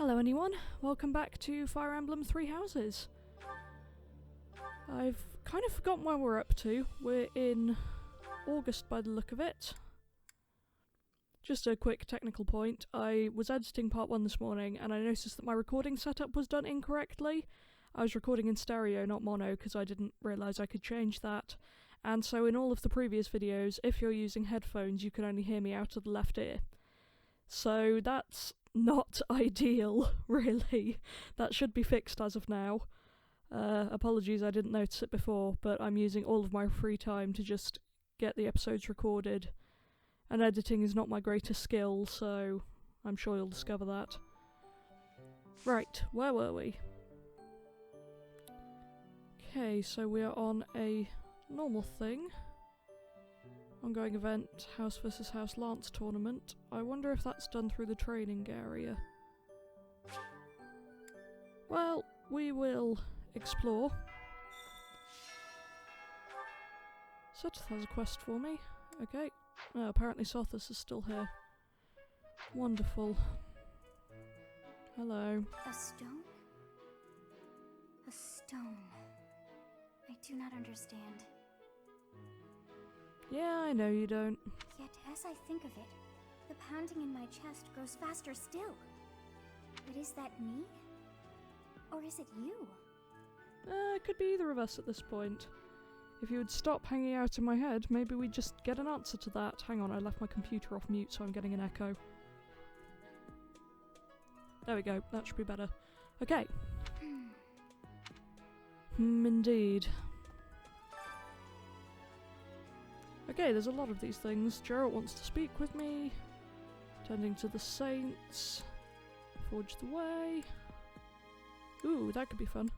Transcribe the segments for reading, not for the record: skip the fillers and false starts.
Hello anyone, welcome back to Fire Emblem Three Houses. I've kind of forgotten where we're up to. We're in August by the look of it. Just a quick technical point, I was editing part 1 this morning and I noticed that my recording setup was done incorrectly. I was recording in stereo, not mono, because I didn't realise I could change that. And so in all of the previous videos, if you're using headphones, you can only hear me out of the left ear. So that's not ideal, really. That should be fixed as of now. Apologies, I didn't notice it before, but I'm using all of my free time to just get the episodes recorded. And editing is not my greatest skill, so I'm sure you'll discover that. Right, where were we? Okay, so we are on a normal thing. Ongoing event, House vs House Lance tournament. I wonder if that's done through the training area. Well, we will explore. Seth has a quest for me. Okay. Oh, apparently Sothis is still here. Wonderful. Hello. A stone? A stone. I do not understand. Yeah, I know you don't. Yet, as I think of it, the pounding in my chest grows faster still. But is that me? Or is it you? It could be either of us at this point. If you would stop hanging out in my head, maybe we'd just get an answer to that. Hang on, I left my computer off mute, so I'm getting an echo. There we go, that should be better. Okay. Indeed. Okay, there's a lot of these things. Geralt wants to speak with me. Tending to the saints. Forge the way. Ooh, that could be fun.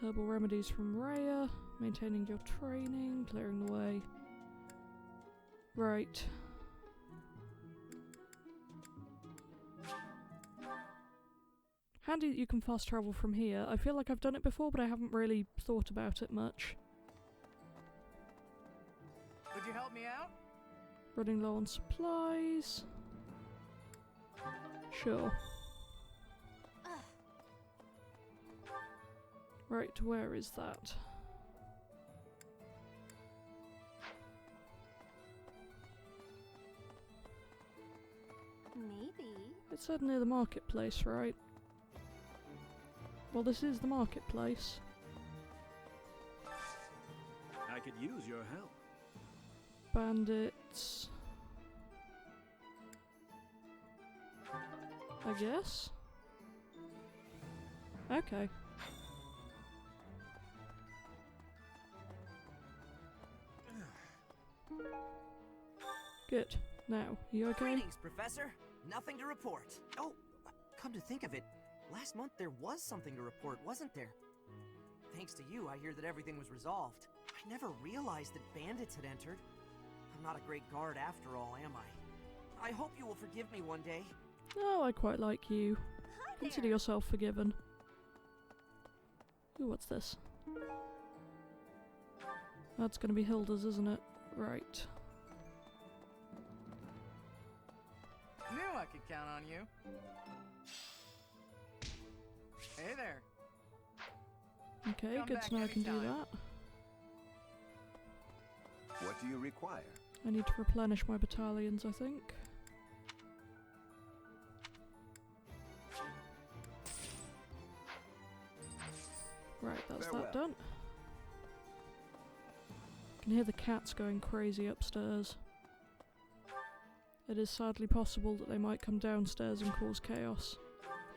Herbal remedies from Rhea. Maintaining your training. Clearing the way. Right. Handy that you can fast travel from here. I feel like I've done it before, but I haven't really thought about it much. Would you help me out? Running low on supplies. Sure. Right, where is that? Maybe. It said near the marketplace, right? Well, this is the marketplace. I could use your help. Bandits. I guess? Okay. Good. Now, you okay? Greetings, Professor. Nothing to report. Oh, come to think of it, last month there was something to report, wasn't there? Thanks to you, I hear that everything was resolved. I never realized that bandits had entered. I'm not a great guard after all, am I? I hope you will forgive me one day. Oh, I quite like you. Hi Consider there. yourself forgiven. Ooh, what's this? That's gonna be Hilda's, isn't it? Right. Knew I could count on you. Hey there. Okay, Come good back to know I can do anytime. that. What do you require? I need to replenish my battalions, I think. Right, that's Farewell. that done. I can hear the cats going crazy upstairs. It is sadly possible that they might come downstairs and cause chaos.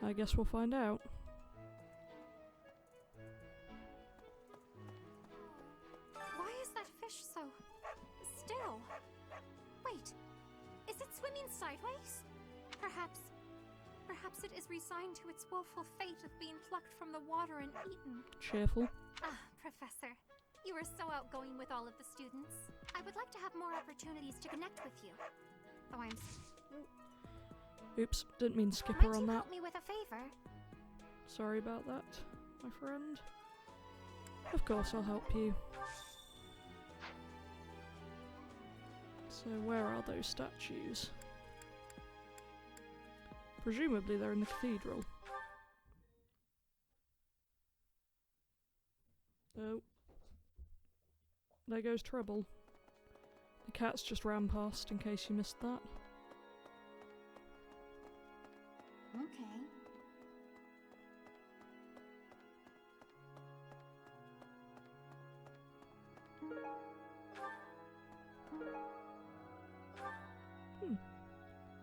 I guess we'll find out. Why is that fish so still? Wait, is it swimming sideways? Perhaps it is resigned to its woeful fate of being plucked from the water and eaten. Cheerful. Ah, Professor, you are so outgoing with all of the students. I would like to have more opportunities to connect with you. Though I'm... Oops, didn't mean to skip Might her on you that. help me with a favor? Sorry about that, my friend. Of course, I'll help you. So where are those statues? Presumably they're in the cathedral. Oh. There goes trouble. The cats just ran past in case you missed that. Okay.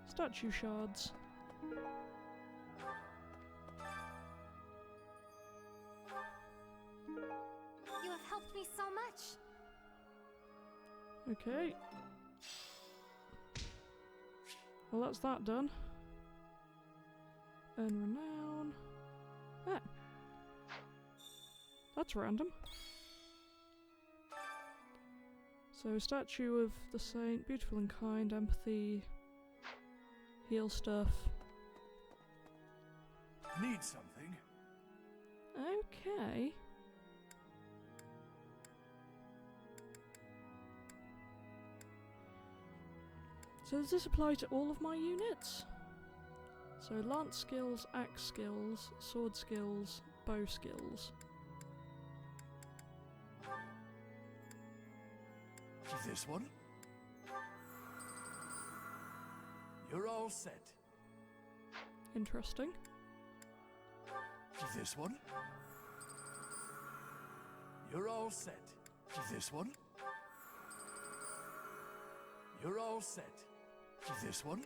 Statue shards. You have helped me so much. Okay. Well, that's that done. Earn renown. Ah. That's random. So, statue of the saint, beautiful and kind, empathy, heal stuff. Need something? Okay. So does this apply to all of my units? So lance skills, axe skills, sword skills, bow skills. This one? You're all set. Interesting. This one? You're all set. This one? You're all set. This one?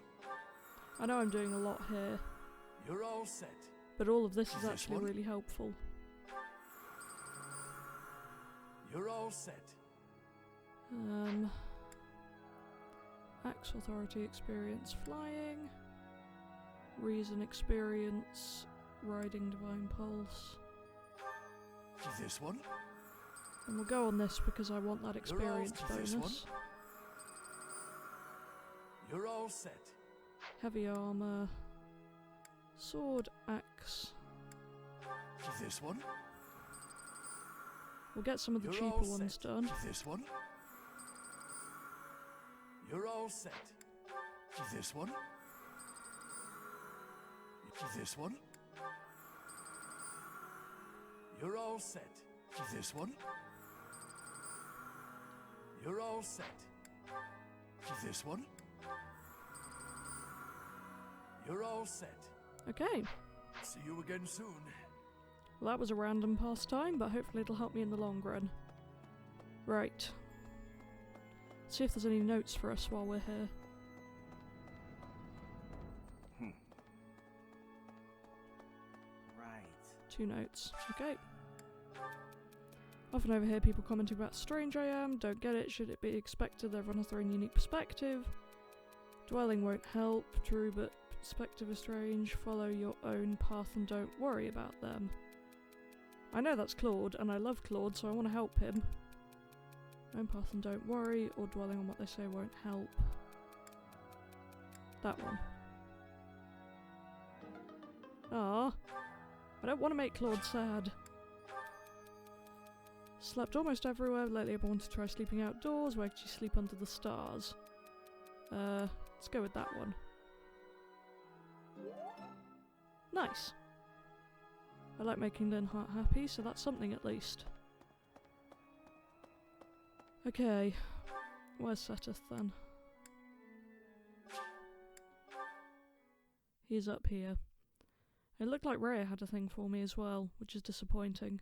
I know I'm doing a lot here, You're all set. but all of this is This actually one? really helpful. You're all set. Axe authority experience flying, reason experience, riding divine pulse. This one? And we'll go on this because I want that You're all experience set. This bonus. You're all set. Heavy armor, sword, axe. This one? We'll get some of the You're cheaper all ones set. done. This one? You're all set. This one? This one? You're all set. This one? You're all set. This one? You're all set. Okay, See you again soon. well that was a random pastime, but hopefully it'll help me in the long run. Right. See if there's any notes for us while we're here. Right. 2 notes. Okay. Often overhear people commenting about how strange I am. Don't get it. Should it be expected? Everyone has their own unique perspective. Dwelling won't help. True, but perspective is strange. Follow your own path and don't worry about them. I know that's Claude, and I love Claude, so I want to help him. Own path and don't worry, or dwelling on what they say won't help. That one. Ah, I don't want to make Claude sad. Slept almost everywhere. Lately, I've wanted to try sleeping outdoors. Where could you sleep under the stars? Let's go with that one. Nice. I like making Linhart happy, so that's something at least. Okay, where's Seteth then? He's up here. It looked like Rhea had a thing for me as well, which is disappointing.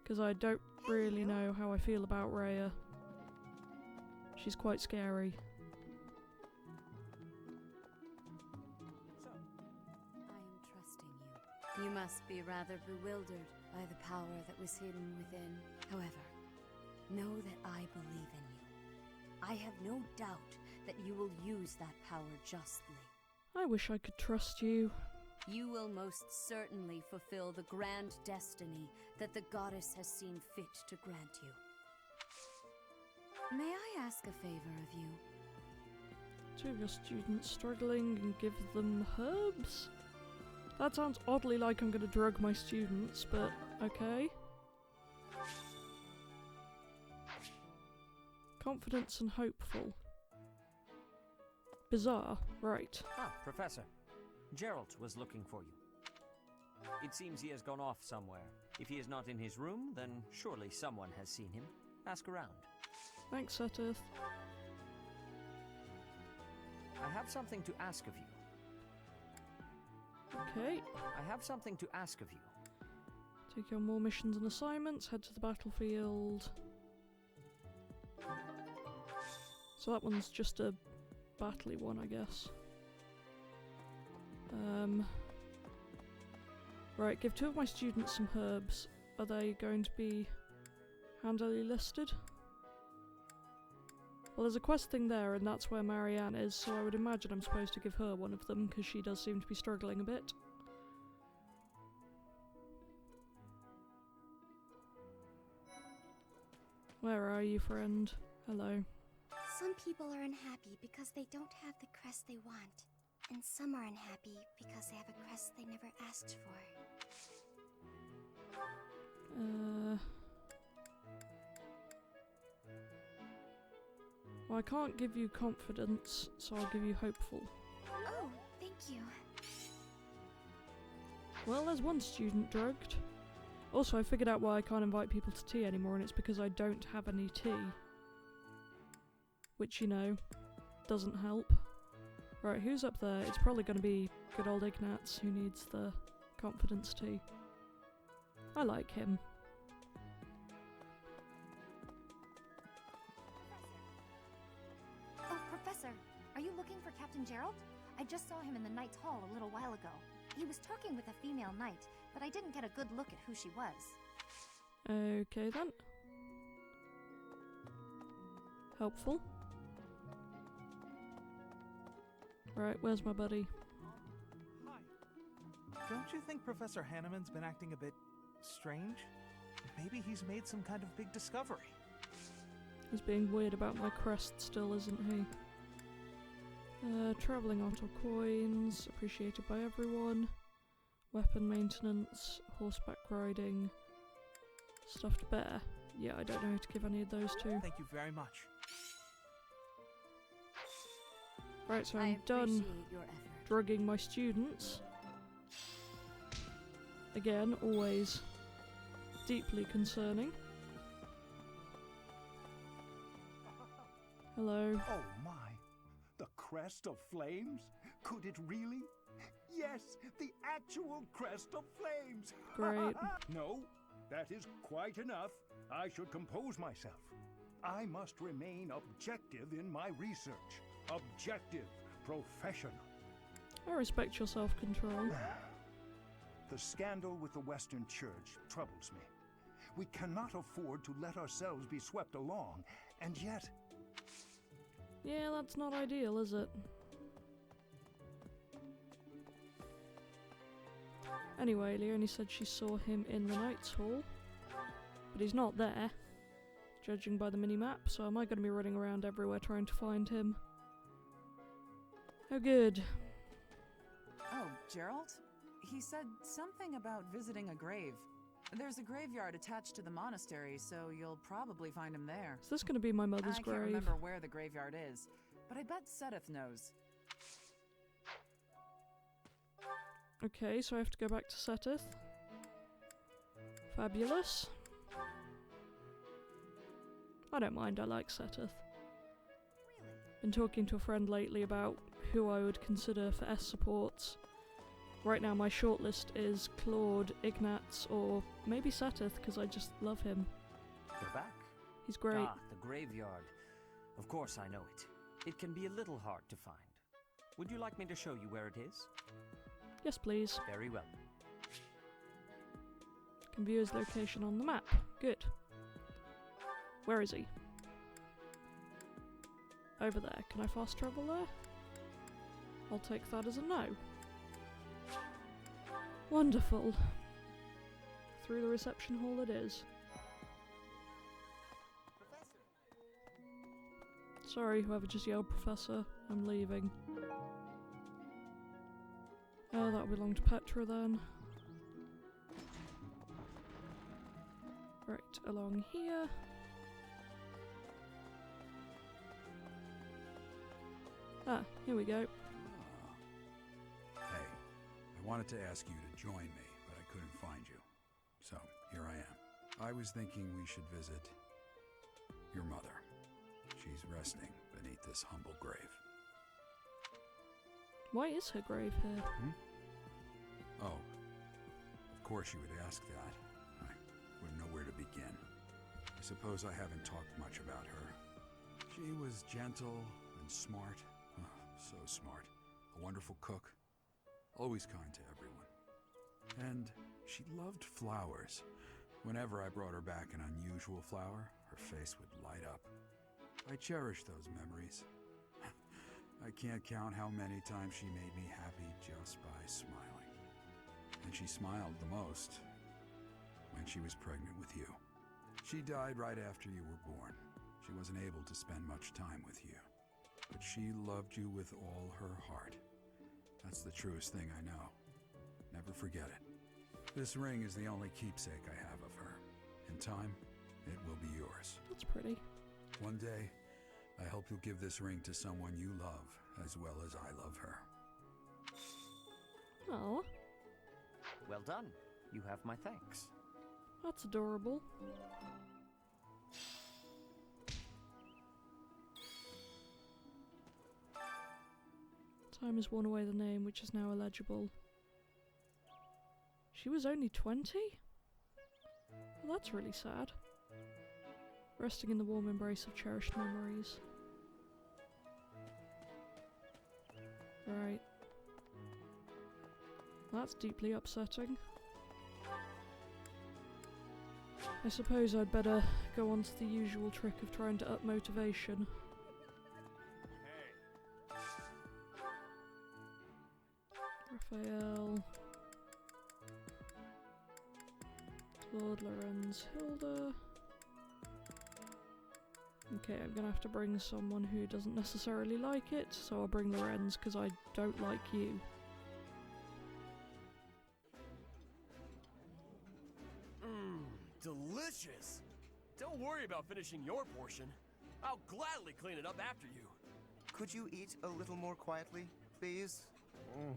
Because I don't really know how I feel about Rhea. She's quite scary. I am trusting you. You must be rather bewildered by the power that was hidden within. However, know that I believe in you. I have no doubt that you will use that power justly. I wish I could trust you. You will most certainly fulfill the grand destiny that the goddess has seen fit to grant you. May I ask a favor of you? 2 of your students struggling and give them herbs? That sounds oddly like I'm going to drug my students, but okay. Confidence and hopeful. Bizarre, right. Ah, Professor. Geralt was looking for you. It seems he has gone off somewhere. If he is not in his room, then surely someone has seen him. Ask around. Thanks, Seteth. I have something to ask of you. Okay. I have something to ask of you. Take on more missions and assignments, head to the battlefield. So that one's just a battle-y one, I guess. Right, give 2 of my students some herbs. Are they going to be handily listed? Well, there's a quest thing there, and that's where Marianne is, so I would imagine I'm supposed to give her one of them, because she does seem to be struggling a bit. Where are you, friend? Hello. Some people are unhappy because they don't have the crest they want. And some are unhappy because they have a crest they never asked for. Well, I can't give you confidence, so I'll give you hopeful. Oh, thank you. Well, there's one student drugged. Also, I figured out why I can't invite people to tea anymore, and it's because I don't have any tea. Which, you know, doesn't help. Right, who's up there? It's probably going to be good old Ignatz who needs the confidence tea. I like him. Oh, Professor, are you looking for Captain Gerald? I just saw him in the Knight's Hall a little while ago. He was talking with a female knight, but I didn't get a good look at who she was. Okay then. Helpful. Right, where's my buddy? Hi. Don't you think Professor Hanneman's been acting a bit strange? Maybe he's made some kind of big discovery. He's being weird about my crest still, isn't he? Travelling auto coins, appreciated by everyone. Weapon maintenance, horseback riding, stuffed bear. Yeah, I don't know who to give any of those to. Thank you very much. Right, so I I'm done appreciate your effort. drugging my students. Again, always deeply concerning. Hello. Oh my! The crest of flames? Could it really? Yes, the actual crest of flames! Great. No, that is quite enough. I should compose myself. I must remain objective in my research. Objective, professional. I respect your self-control. The scandal with the Western Church troubles me. We cannot afford to let ourselves be swept along, and yet... Yeah, that's not ideal, is it? Anyway, Leonie said she saw him in the Knight's Hall, but he's not there, judging by the mini-map, so am I going to be running around everywhere trying to find him? Oh good. Oh, Gerald? He said something about visiting a grave. There's a graveyard attached to the monastery, so you'll probably find him there. Is this going to be my mother's I grave? can't remember where the graveyard is, but I bet Seteth knows. Okay, so I have to go back to Seteth. Fabulous. I don't mind, I like Seteth. Been talking to a friend lately about who I would consider for S supports. Right now my shortlist is Claude, Ignatz, or maybe Seteth, because I just love him. You're back. He's great. Ah, the graveyard. Of course I know it. It can be a little hard to find. Would you like me to show you where it is? Yes, please. Very well. Can view his location on the map. Good. Where is he? Over there. Can I fast travel there? I'll take that as a no. Wonderful. Through the reception hall it is. Sorry, whoever just yelled Professor. I'm leaving. Oh, that'll belong to Petra then. Right, along here. Ah, here we go. Hey, Wanted to ask you to join me, but I couldn't find you. So, here I am. I was thinking we should visit your mother. She's resting beneath this humble grave. Why is her grave here? Oh, of course you would ask that. I wouldn't know where to begin. I suppose I haven't talked much about her. She was gentle and smart. Oh, so smart. A wonderful cook. Always kind to everyone. And she loved flowers. Whenever I brought her back an unusual flower, her face would light up. I cherish those memories. I can't count how many times she made me happy just by smiling. And she smiled the most when she was pregnant with you. She died right after you were born. She wasn't able to spend much time with you. But she loved you with all her heart. That's the truest thing I know. Never forget it. This ring is the only keepsake I have of her. In time, it will be yours. That's pretty. One day, I hope you'll give this ring to someone you love as well as I love her. Oh, Well done. You have my thanks. that's adorable. Time has worn away the name, which is now illegible. She was only 20? Well, that's really sad. Resting in the warm embrace of cherished memories. Right. That's deeply upsetting. I suppose I'd better go on to the usual trick of trying to up motivation. Raphael. Claude, Lorenz, Hilda. Okay, I'm gonna have to bring someone who doesn't necessarily like it, so I'll bring Lorenz because I don't like you. Delicious! Don't worry about finishing your portion. I'll gladly clean it up after you. Could you eat a little more quietly, please? Your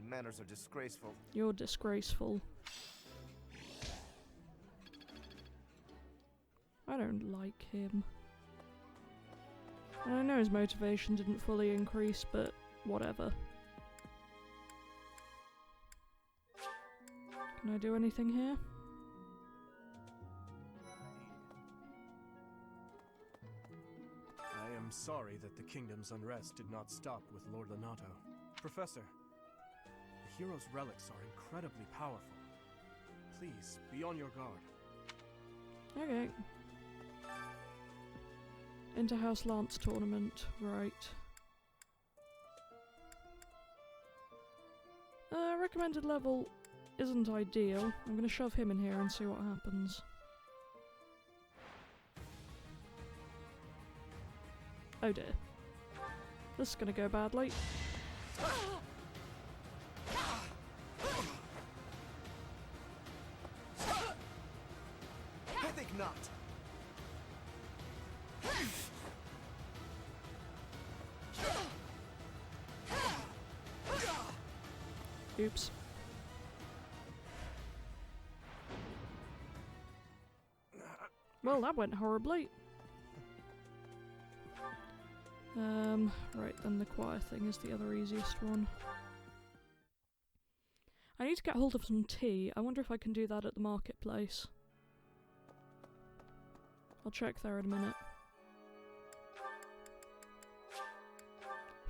manners are disgraceful. You're disgraceful. I don't like him. And I know his motivation didn't fully increase, but whatever. Can I do anything here? I am sorry that the kingdom's unrest did not stop with Lord Lenato. Professor, the hero's relics are incredibly powerful. Please, be on your guard. Okay. Inter-House Lance Tournament, right. Recommended level isn't ideal. I'm gonna shove him in here and see what happens. Oh dear. This is gonna go badly. I think not. Oops. Well, that went horribly. Right, then the choir thing is the other easiest one. I need to get hold of some tea. I wonder if I can do that at the marketplace. I'll check there in a minute.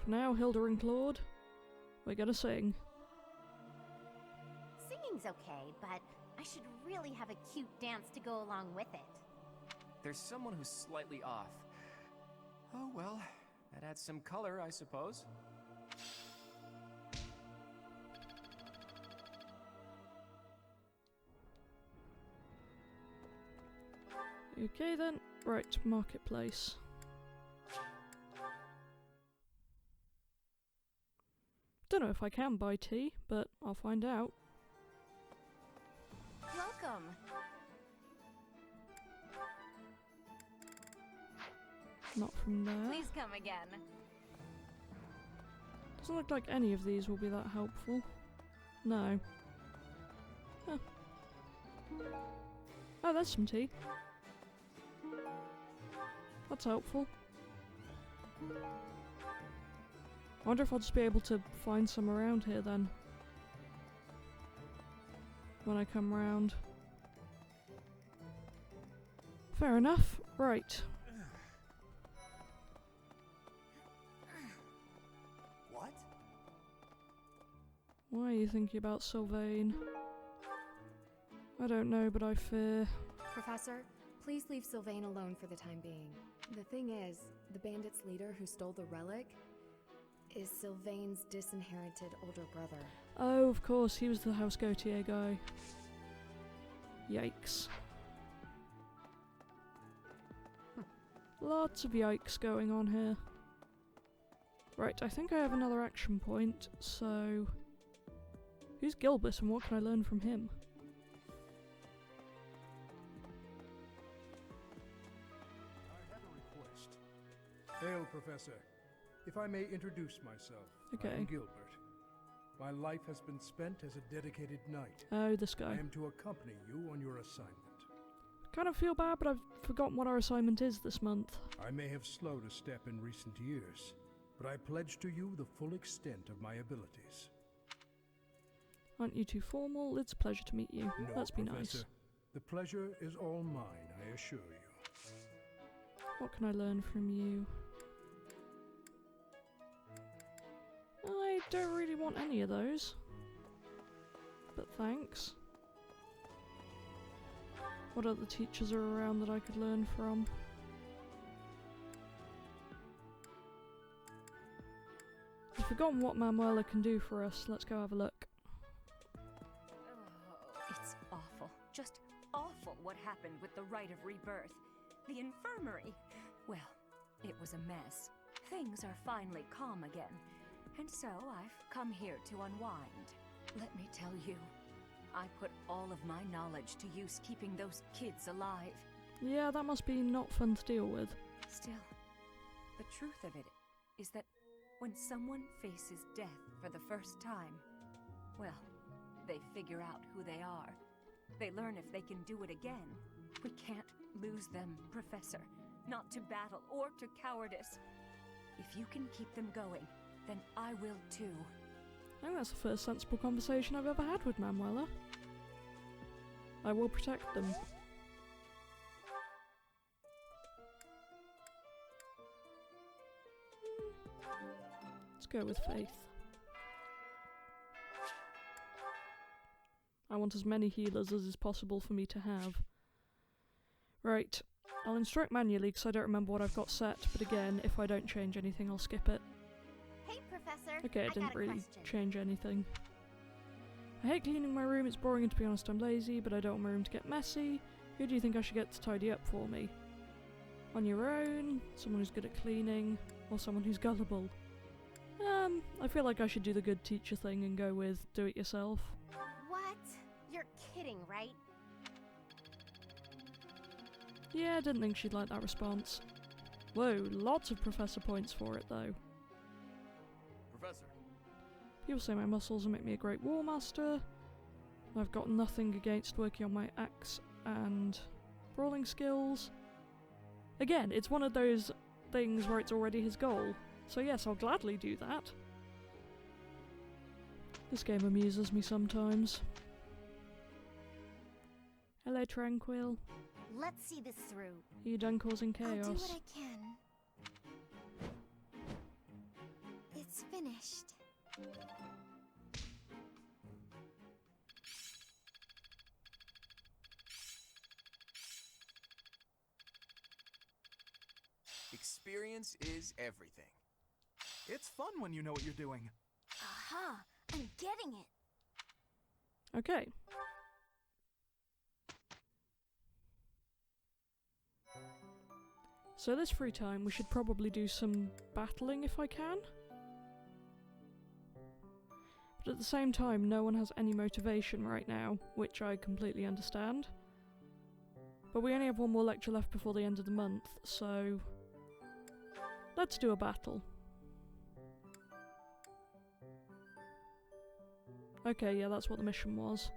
For now, Hilda and Claude, we're gonna sing. Singing's okay, but I should really have a cute dance to go along with it. There's someone who's slightly off. Oh well, that adds some color, I suppose. Okay then, right, marketplace. Don't know if I can buy tea, but I'll find out. Welcome. Not from there. Please come again. Doesn't look like any of these will be that helpful. No. Huh. Oh, there's some tea. That's helpful. I wonder if I'll just be able to find some around here then. When I come round. Fair enough. Right. What? Why are you thinking about Sylvain? I don't know, but I fear... Professor, please leave Sylvain alone for the time being. The thing is, the bandit's leader who stole the relic is Sylvain's disinherited older brother. Oh, of course, he was the House Gautier guy. Yikes. Lots of yikes going on here. Right, I think I have another action point, so... Who's Gilbert and what can I learn from him? I have a request. Hail, Professor. If I may introduce myself. Okay. I'm Gilbert. My life has been spent as a dedicated knight. Oh, this guy. I am to accompany you on your assignment. Kind of feel bad, but I've forgotten what our assignment is this month. I may have slowed a step in recent years, but I pledge to you the full extent of my abilities. Aren't you too formal? It's a pleasure to meet you. No, Let's be Professor. nice. The pleasure is all mine, I assure you. What can I learn from you? I don't really want any of those. But thanks. What other teachers are around that I could learn from? I've forgotten what Manuela can do for us. Let's go have a look. It's awful. Just awful what happened with the Rite of Rebirth. The infirmary. Well, it was a mess. Things are finally calm again. And so I've come here to unwind. Let me tell you, I put all of my knowledge to use keeping those kids alive. Yeah, that must be not fun to deal with. Still, the truth of it is that when someone faces death for the first time, well, they figure out who they are. They learn if they can do it again. We can't lose them, Professor. Not to battle or to cowardice. If you can keep them going, then I will too. I think that's the first sensible conversation I've ever had with Manuela. I will protect them. Let's go with faith. I want as many healers as is possible for me to have. Right, I'll instruct manually because I don't remember what I've got set, but again, if I don't change anything, I'll skip it. Hey, Professor. Okay, it didn't got a really question. change anything. I hate cleaning my room, it's boring and to be honest I'm lazy, but I don't want my room to get messy. Who do you think I should get to tidy up for me? On your own, someone who's good at cleaning, or someone who's gullible? I feel like I should do the good teacher thing and go with do it yourself. What? You're kidding, right? Yeah, I didn't think she'd like that response. Whoa, lots of professor points for it though. Professor. People say my muscles will make me a great war master. I've got nothing against working on my axe and brawling skills. Again, it's one of those things where it's already his goal. So yes, I'll gladly do that. This game amuses me sometimes. Hello, Tranquil. Let's see this through. Are you done causing chaos? I'll do what I can. It's finished. Experience is everything. It's fun when you know what you're doing. Aha! I'm getting it. Okay. So this free time, we should probably do some battling if I can. But at the same time, no one has any motivation right now, which I completely understand. But we only have one more lecture left before the end of the month, so let's do a battle. Okay, yeah, that's what the mission was.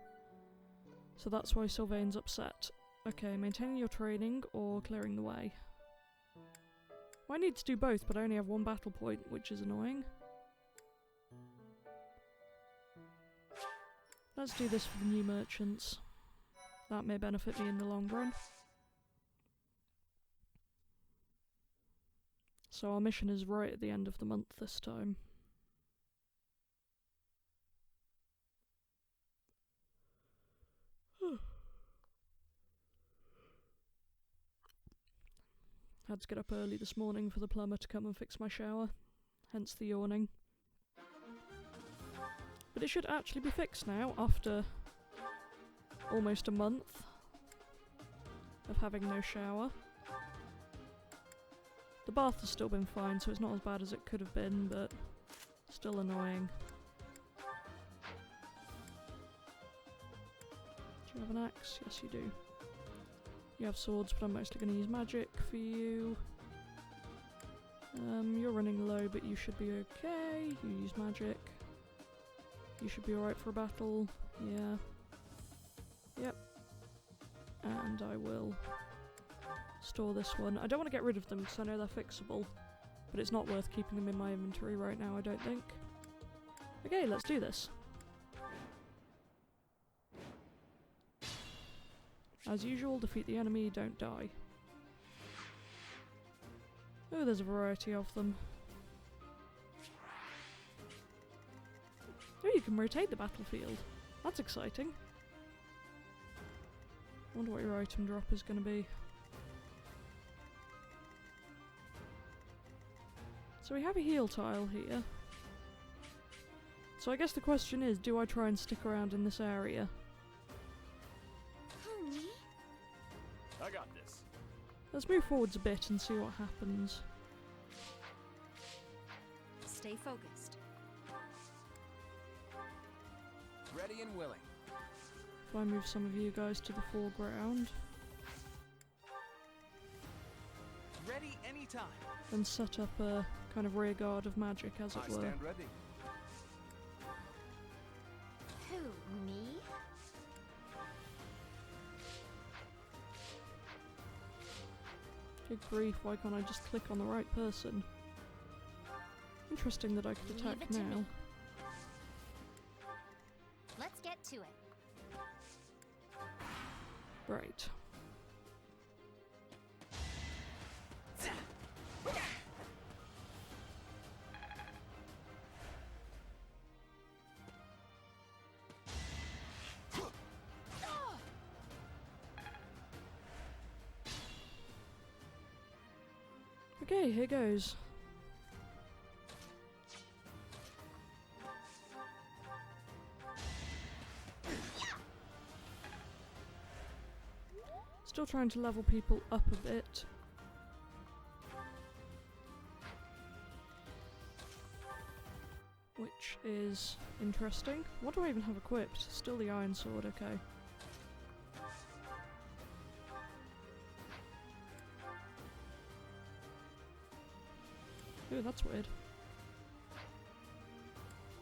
So that's why Sylvain's upset. Okay, maintaining your training or clearing the way. Well, I need to do both, but I only have one battle point, which is annoying. Let's do this for the new merchants. That may benefit me in the long run. So our mission is right at the end of the month this time. Had to get up early this morning for the plumber to come and fix my shower, hence the yawning. But it should actually be fixed now after almost a month of having no shower. The bath has still been fine, so it's not as bad as it could have been, but still annoying. Do you have an axe? Yes, you do. You have swords, but I'm mostly going to use magic for you. You're running low, but you should be okay. You use magic. You should be alright for a battle. Yeah. Yep. And I will store this one. I don't want to get rid of them because I know they're fixable, but it's not worth keeping them in my inventory right now, I don't think. Okay, let's do this. As usual, defeat the enemy, don't die. Oh, there's a variety of them. Oh, you can rotate the battlefield. That's exciting. I wonder what your item drop is going to be. So we have a heal tile here. So I guess the question is, do I try and stick around in this area? I got this. Let's move forwards a bit and see what happens. Stay focused. Ready and willing. If I move some of you guys to the foreground. Ready anytime. And set up a kind of rear guard of magic, as it were. I stand ready. Who, me? Good grief, why can't I just click on the right person? Interesting that I could attack Leave it to now. me. Let's get to it. Right. Okay, here goes. Still trying to level people up a bit. Which is interesting. What do I even have equipped? Still the iron sword, okay. Ooh, that's weird.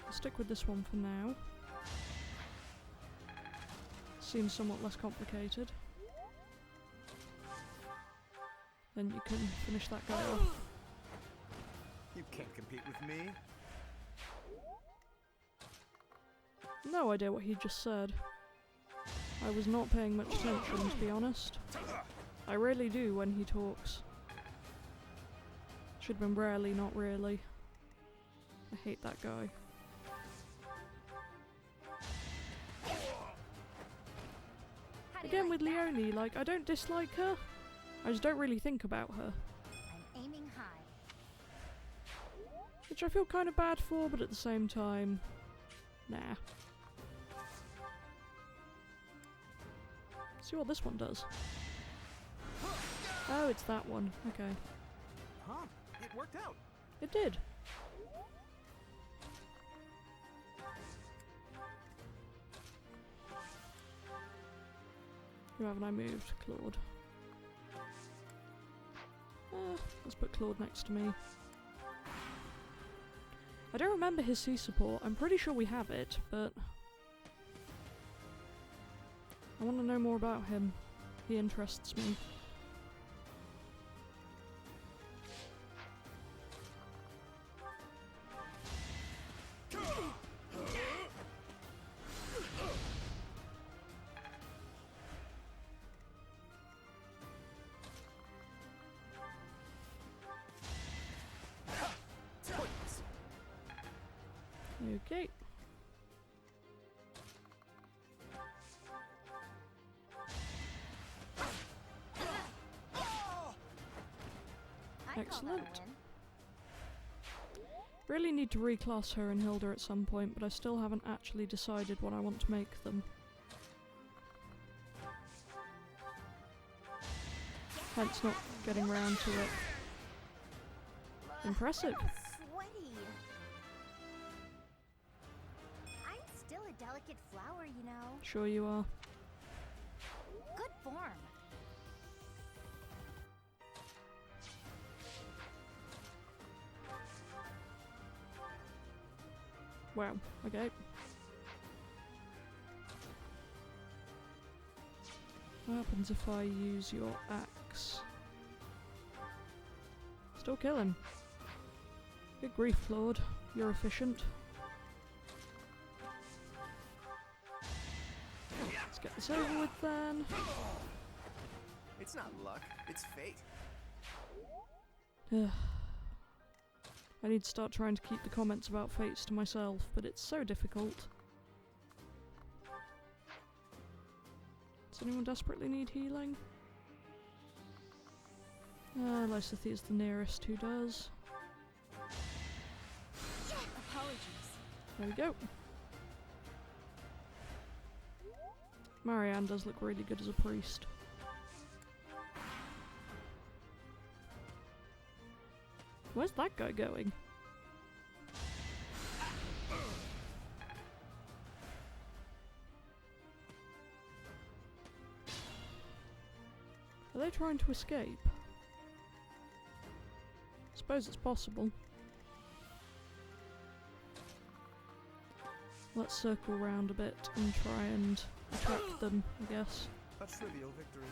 I'll stick with this one for now. Seems somewhat less complicated. Then you can finish that guy off. You can't compete with me. No idea what he just said. I was not paying much attention, to be honest. I rarely do when he talks. Should have been rarely, not really. I hate that guy. Again with Leonie, like, I don't dislike her. I just don't really think about her. I'm aiming high. Which I feel kind of bad for, but at the same time, nah. See what this one does. Oh, it's that one. Okay. Huh? It worked out. It did. Who haven't I moved? Claude. Let's put Claude next to me. I don't remember his C support. I'm pretty sure we have it, but I want to know more about him. He interests me. Okay. Excellent. Really need to reclass her and Hilda at some point, but I still haven't actually decided what I want to make them. Hence not getting round to it. Impressive. Sweaty. I'm still a delicate flower, you know. Sure you are. Good form. Wow, okay. What happens if I use your axe? Still kill him. Good grief, Claude. You're efficient. Let's get this over with then. It's not luck, it's fate. I need to start trying to keep the comments about fates to myself, but it's so difficult. Does anyone desperately need healing? Lysithia's the nearest who does. Apologies. There we go. Marianne does look really good as a priest. Where's that guy going? Are they trying to escape? Suppose it's possible. Let's circle round a bit and try and attack them, I guess. A trivial victory.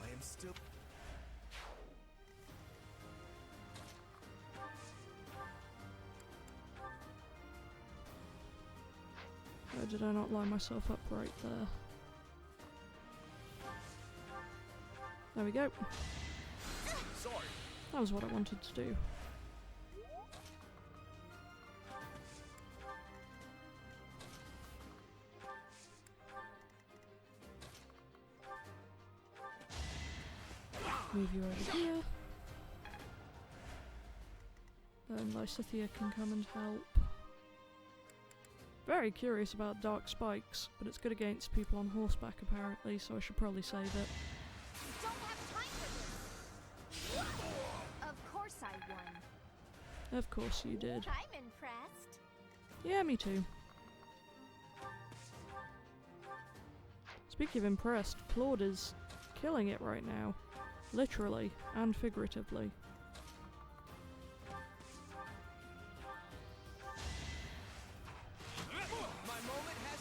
I am still... Oh, did I not line myself up right there? There we go. Sorry. That was what I wanted to do. Move you over here. Then Lysithia can come and help. Very curious about dark spikes, but it's good against people on horseback apparently, so I should probably save it. Don't have time for this. Of course I won. Of course you did. I'm impressed. Yeah, me too. Speaking of impressed, Claude is killing it right now. Literally and figuratively. My moment has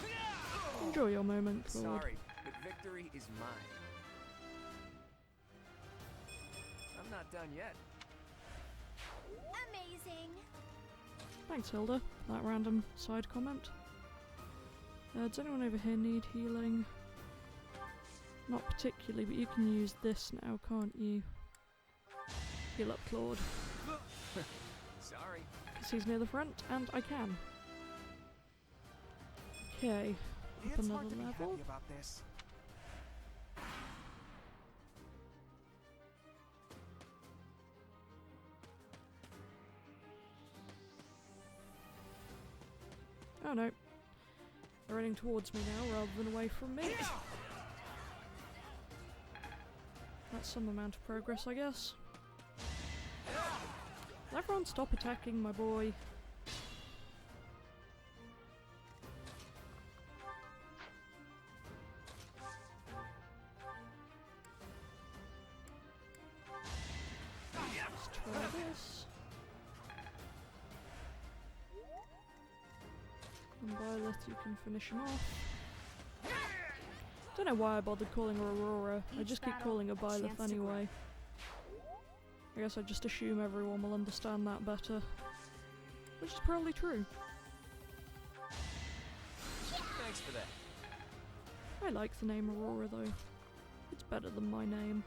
arrived. Enjoy your moment, Claude. Sorry, but victory is mine. I'm not done yet. Amazing. Thanks, Hilda, for that random side comment. Does anyone over here need healing? Not particularly, but you can use this now, can't you? Heal up Claude. Sorry. Because he's near the front, and I can. Okay, up It's another hard to be level. happy about this. Oh no. They're running towards me now rather than away from me. That's some amount of progress, I guess. Will everyone stop attacking my boy? Let's try this. And Byleth, you can finish him off. Don't know why I bothered calling her Aurora. I just keep calling her Byleth anyway. I guess I just assume everyone will understand that better. Which is probably true. Thanks for that. I like the name Aurora though. It's better than my name.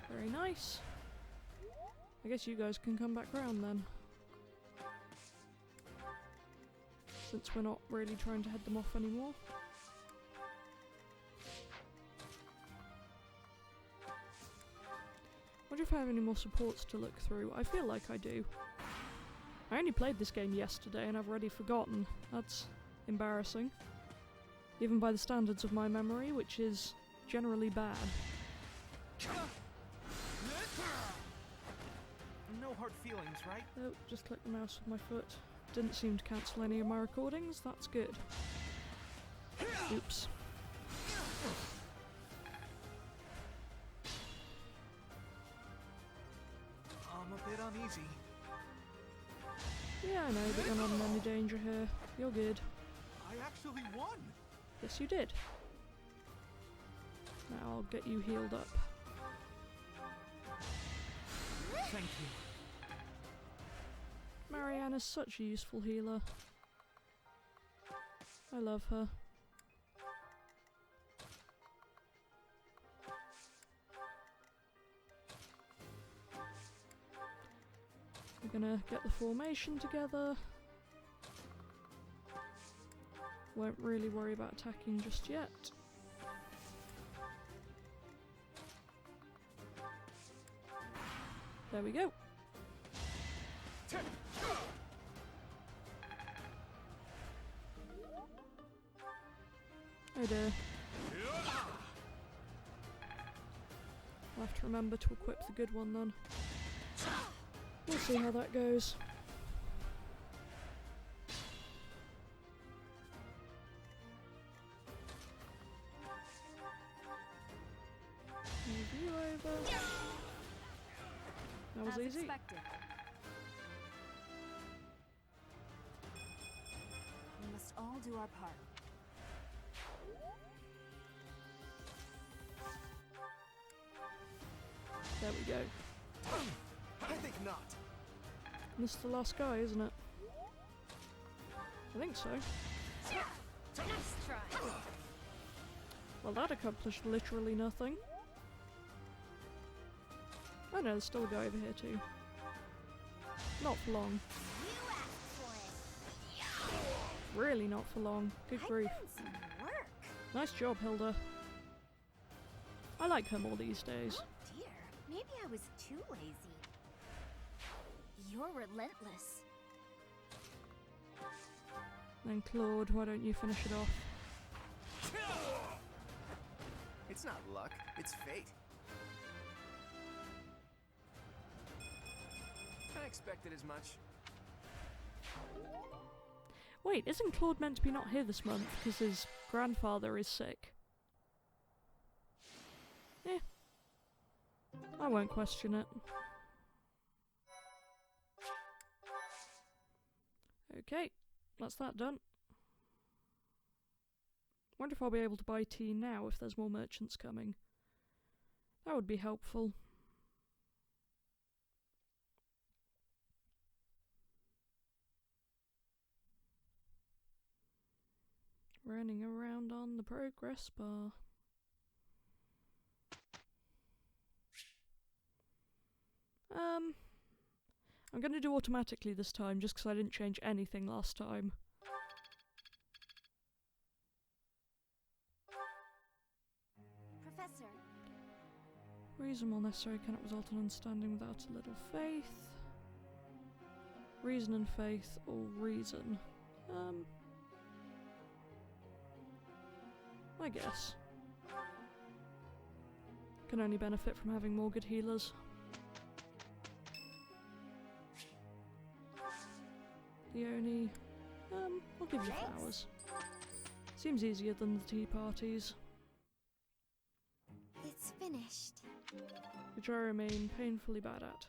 Very nice. I guess you guys can come back round then. Since we're not really trying to head them off anymore. Wonder if I have any more supports to look through. I feel like I do. I only played this game yesterday and I've already forgotten. That's embarrassing. Even by the standards of my memory, which is generally bad. No hard feelings, right? Oh, just click the mouse with my foot. Didn't seem to cancel any of my recordings, that's good. Oops. I'm a bit uneasy. Yeah, I know, but you're not in any danger here. You're good. I actually won! Yes, you did. Now I'll get you healed up. Thank you. Marianne's such a useful healer. I love her. We're gonna get the formation together. Won't really worry about attacking just yet. There we go. Oh dear. I'll have to remember to equip the good one then. We'll see how that goes. Move you over. That was easy. Expected. We must all do our part. There we go. I think not. This is the last guy, isn't it? I think so. Nice try. Well, that accomplished literally nothing. Oh no, there's still a guy over here too. Not for long. You asked for it. Really not for long. Good grief. Some work. Nice job, Hilda. I like her more these days. Dear, maybe I was too lazy. You're relentless. Then Claude, why don't you finish it off? It's not luck, it's fate. I expected as much. Wait, isn't Claude meant to be not here this month because his grandfather is sick? Eh. I won't question it. Okay, that's that done. Wonder if I'll be able to buy tea now if there's more merchants coming. That would be helpful. Running around on the progress bar. I'm gonna do automatically this time just because I didn't change anything last time. Professor. Reason while necessary cannot result in understanding without a little faith. Reason and faith, or reason. I guess. Can only benefit from having more good healers. Leonie. I'll give you flowers. Seems easier than the tea parties. It's finished. Which I remain painfully bad at.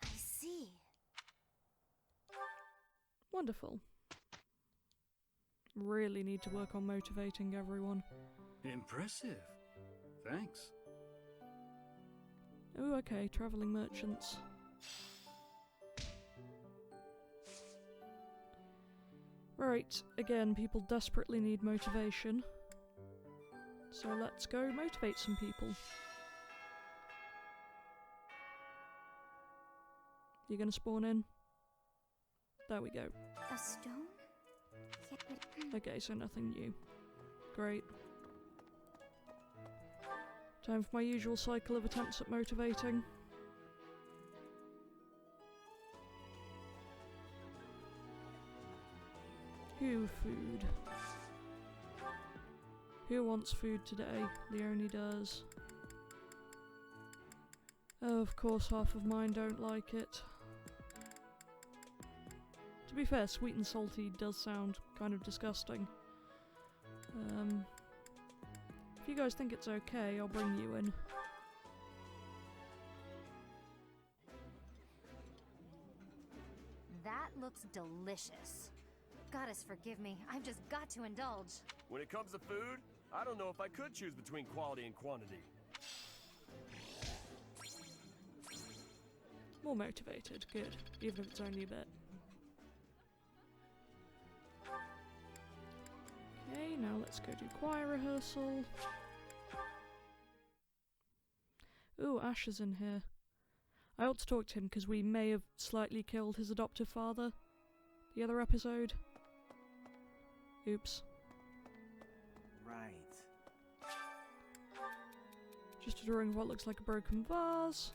I see. Wonderful. Really need to work on motivating everyone. Impressive. Thanks. Oh, okay, travelling merchants. Right, again, people desperately need motivation. So let's go motivate some people. You gonna spawn in? There we go. A stone? Okay, so nothing new. Great. Time for my usual cycle of attempts at motivating. Who food? Who wants food today? Leonie does. Oh, of course half of mine don't like it. To be fair, sweet and salty does sound kind of disgusting. If you guys think it's okay, I'll bring you in. That looks delicious. Goddess forgive me, I've just got to indulge. When it comes to food, I don't know if I could choose between quality and quantity. More motivated, good. Even if it's only a bit. Okay, now let's go do choir rehearsal. Ooh, Ash is in here. I ought to talk to him because we may have slightly killed his adoptive father the other episode. Oops. Right. Just a drawing of what looks like a broken vase.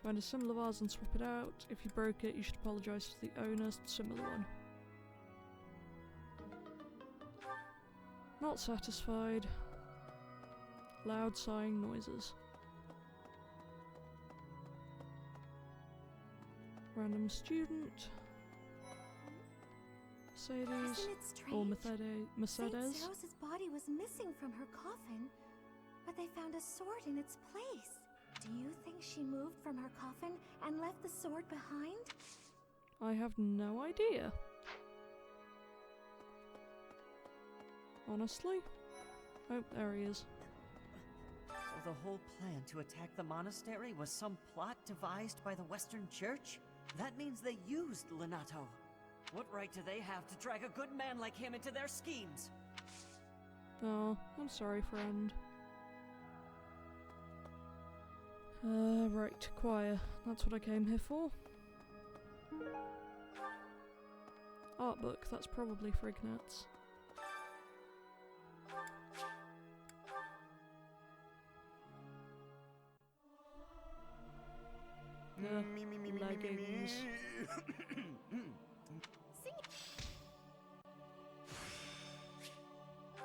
Find a similar vase and swap it out. If you broke it, you should apologise to the owner. Similar one. Not satisfied. Loud sighing noises. Random student. Mercedes. Isn't it strange? Or Saint Mercedes. Ceros's body was missing from her coffin, but they found a sword in its place. Do you think she moved from her coffin and left the sword behind? I have no idea. Honestly? Oh, there he is. So the whole plan to attack the monastery was some plot devised by the Western Church? That means they used Lenato. What right do they have to drag a good man like him into their schemes? Oh, I'm sorry, friend. Right, choir. That's what I came here for. Art book, that's probably for Ignatz. Leggings.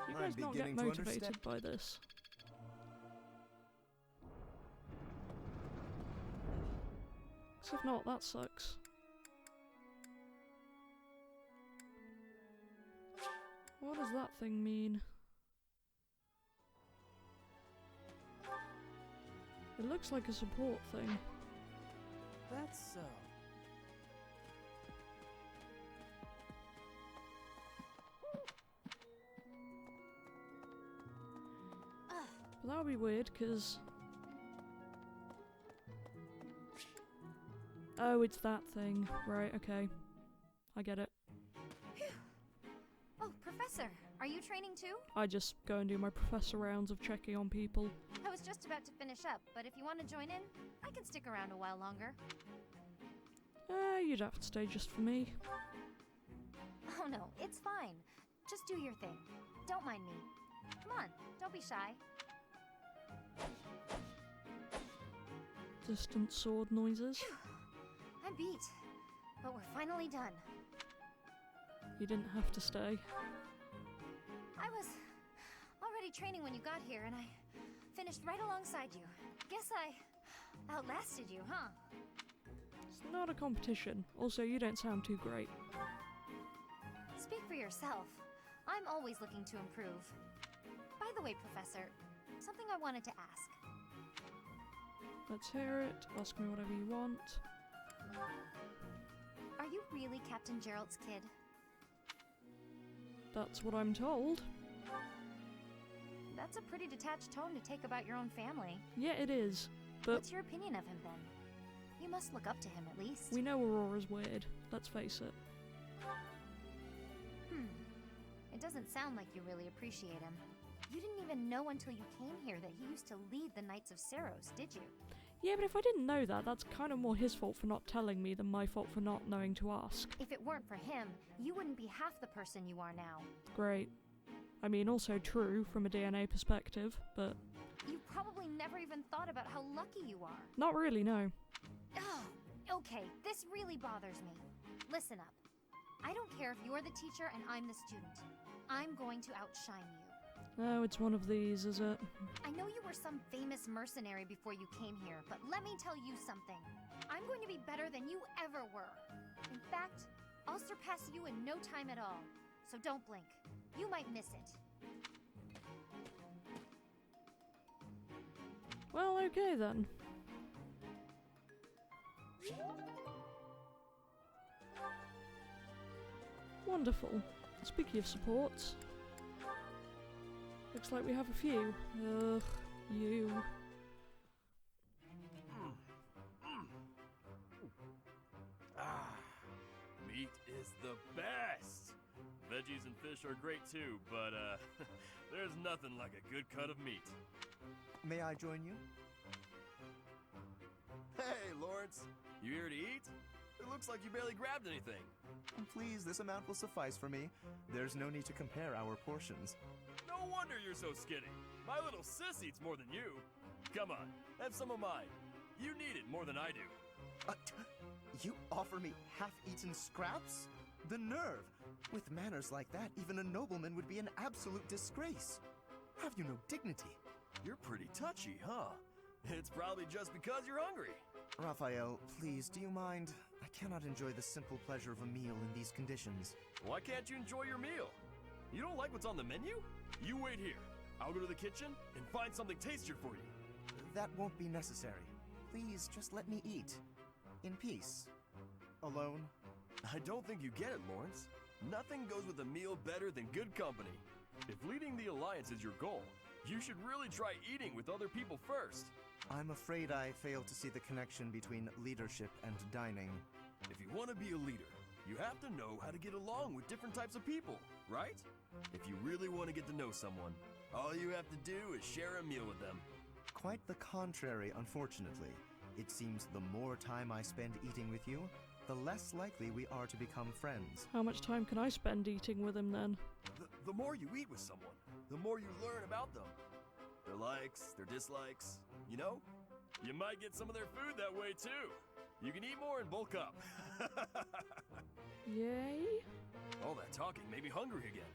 You guys not get motivated by this? Because if not, that sucks. What does that thing mean? It looks like a support thing. That's so. But that would be weird, because... Oh, it's that thing. Right, okay. I get it. Oh, Professor, are you training too? I just go and do my professor rounds of checking on people. I was just about to finish up, but if you want to join in, I can stick around a while longer. You'd have to stay just for me. Oh no, it's fine. Just do your thing. Don't mind me. Come on, don't be shy. Distant sword noises. I'm beat, but we're finally done. You didn't have to stay. I was already training when you got here, and I finished right alongside you. Guess I outlasted you, huh? It's not a competition. Also, you don't sound too great. Speak for yourself. I'm always looking to improve. By the way, Professor, something I wanted to ask. Let's hear it. Ask me whatever you want. Are you really Captain Gerald's kid? That's what I'm told. That's a pretty detached tone to take about your own family. Yeah, it is. But what's your opinion of him then? You must look up to him at least. we know Aurora's weird. Let's face it. It doesn't sound like you really appreciate him. You didn't even know until you came here that he used to lead the Knights of Seros, did you? Yeah, but if I didn't know that, that's kind of more his fault for not telling me than my fault for not knowing to ask. If it weren't for him, you wouldn't be half the person you are now. Great. I mean, also true from a DNA perspective, but... You probably never even thought about how lucky you are. Not really, no. Oh, okay, this really bothers me. Listen up. I don't care if you're the teacher and I'm the student. I'm going to outshine you. Oh, it's one of these, is it? I know you were some famous mercenary before you came here, but let me tell you something. I'm going to be better than you ever were. In fact, I'll surpass you in no time at all. So don't blink. You might miss it. Well, okay then. Wonderful. Speaking of supports, looks like we have a few. Ugh, you. Meat is the best! Veggies and fish are great too, but there's nothing like a good cut of meat. May I join you? Hey, Lawrence! You here to eat? It looks like you barely grabbed anything. Please, this amount will suffice for me. There's no need to compare our portions. No wonder you're so skinny. My little sis eats more than you. Come on, have some of mine. You need it more than I do. You offer me half-eaten scraps? The nerve! With manners like that, even a nobleman would be an absolute disgrace. Have you no dignity? You're pretty touchy, huh? It's probably just because you're hungry. Raphael, please, do you mind? I cannot enjoy the simple pleasure of a meal in these conditions. Why can't you enjoy your meal? You don't like what's on the menu? You wait here. I'll go to the kitchen and find something tastier for you. That won't be necessary. Please, just let me eat. In peace. Alone. I don't think you get it, Lawrence. Nothing goes with a meal better than good company. If leading the Alliance is your goal, you should really try eating with other people first. I'm afraid I fail to see the connection between leadership and dining. If you want to be a leader, you have to know how to get along with different types of people, right? If you really want to get to know someone, all you have to do is share a meal with them. Quite the contrary, unfortunately. It seems the more time I spend eating with you, the less likely we are to become friends. How much time can I spend eating with him then? The more you eat with someone, the more you learn about them. Their likes, their dislikes, you know? You might get some of their food that way too. You can eat more and bulk up. Yay? All that talking made me hungry again.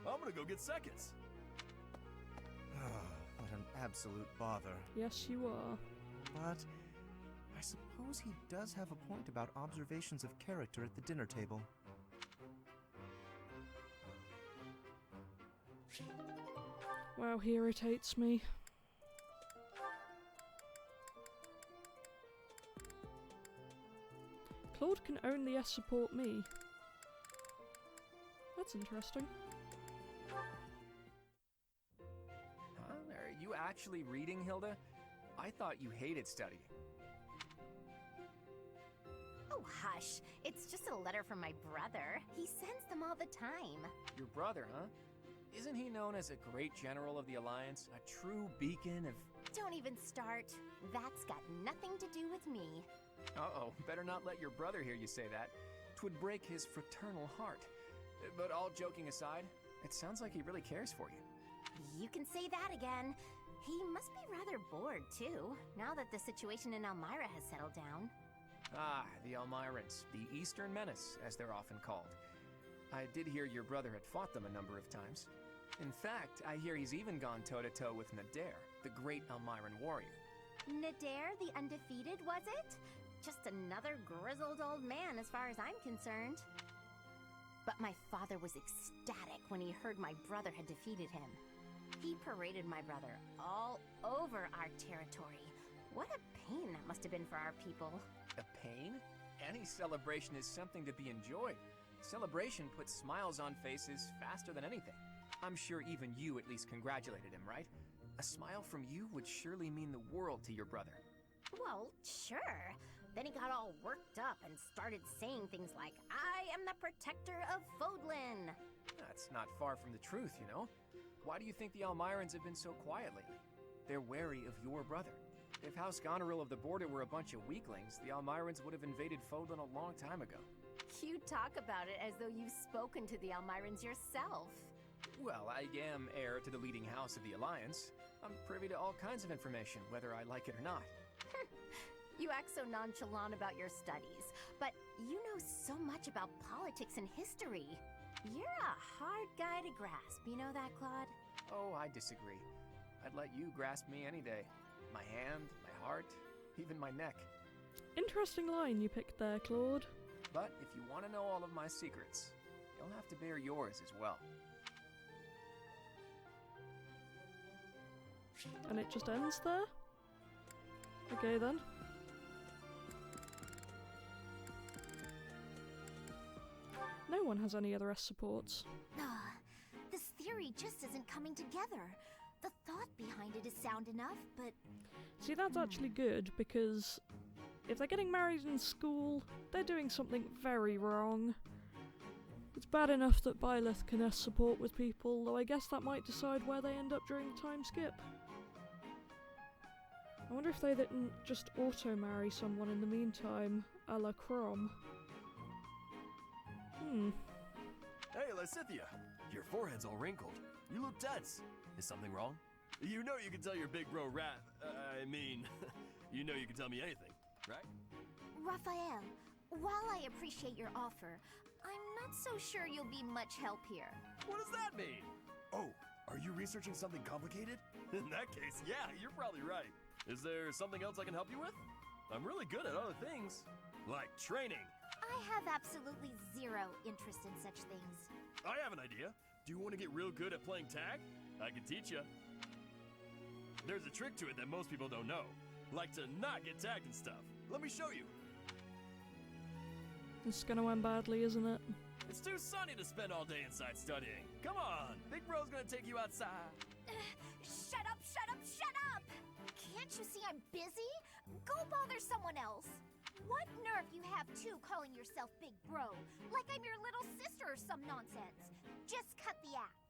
I'm gonna go get seconds. What an absolute bother. Yes, you are. But I suppose he does have a point about observations of character at the dinner table. Wow, he irritates me. Claude can only support me. That's interesting. Huh? Are you actually reading, Hilda? I thought you hated studying. Oh, hush. It's just a letter from my brother. He sends them all the time. Your brother, huh? Isn't he known as a great general of the Alliance? A true beacon of... Don't even start. That's got nothing to do with me. Uh-oh, better not let your brother hear you say that. 'Twould break his fraternal heart. But all joking aside, it sounds like he really cares for you. You can say that again. He must be rather bored, too, now that the situation in Elmira has settled down. Ah, the Elmirans, the Eastern Menace, as they're often called. I did hear your brother had fought them a number of times. In fact, I hear he's even gone toe-to-toe with Nadir, the great Elmyran warrior. Nadir, the undefeated, was it? Just another grizzled old man as far as I'm concerned. But my father was ecstatic when he heard my brother had defeated him. He paraded my brother all over our territory. What a pain that must have been for our people. A pain? Any celebration is something to be enjoyed. Celebration puts smiles on faces faster than anything. I'm sure even you at least congratulated him, right? A smile from you would surely mean the world to your brother. Well, sure. Then he got all worked up and started saying things like, I am the protector of Fodlan. That's not far from the truth, you know? Why do you think the Elmyrans have been so quiet lately? They're wary of your brother. If House Goneril of the Border were a bunch of weaklings, the Elmyrans would have invaded Fodlan a long time ago. You talk about it as though you've spoken to the Elmyrans yourself. Well, I am heir to the leading house of the Alliance. I'm privy to all kinds of information, whether I like it or not. You act so nonchalant about your studies, but you know so much about politics and history. You're a hard guy to grasp, you know that, Claude? Oh, I disagree. I'd let you grasp me any day. My hand, my heart, even my neck. Interesting line you picked there, Claude. But if you want to know all of my secrets, you'll have to bear yours as well. And it just ends there? Okay then. No one has any other S supports. This theory just isn't coming together. The thought behind it is sound enough, but... See, that's actually good, because if they're getting married in school, they're doing something very wrong. It's bad enough that Byleth can S support with people, though I guess that might decide where they end up during the time skip. I wonder if they didn't just auto-marry someone in the meantime, a la Crom. Hey, Lysithea! Your forehead's all wrinkled. You look tense. Is something wrong? You know you can tell your big bro you know you can tell me anything, right? Raphael, while I appreciate your offer, I'm not so sure you'll be much help here. What does that mean? Oh, are you researching something complicated? In that case, yeah, you're probably right. Is there something else I can help you with? I'm really good at other things, like training. I have absolutely zero interest in such things. I have an idea. Do you want to get real good at playing tag? I can teach you. There's a trick to it that most people don't know, like to not get tagged and stuff. Let me show you. This is gonna end badly, isn't it? It's too sunny to spend all day inside studying. Come on, Big Bro's gonna take you outside. Shut up, shut up, shut up! Can't you see I'm busy? Go bother someone else. What nerve you have, too, calling yourself Big Bro, like I'm your little sister or some nonsense. Just cut the act.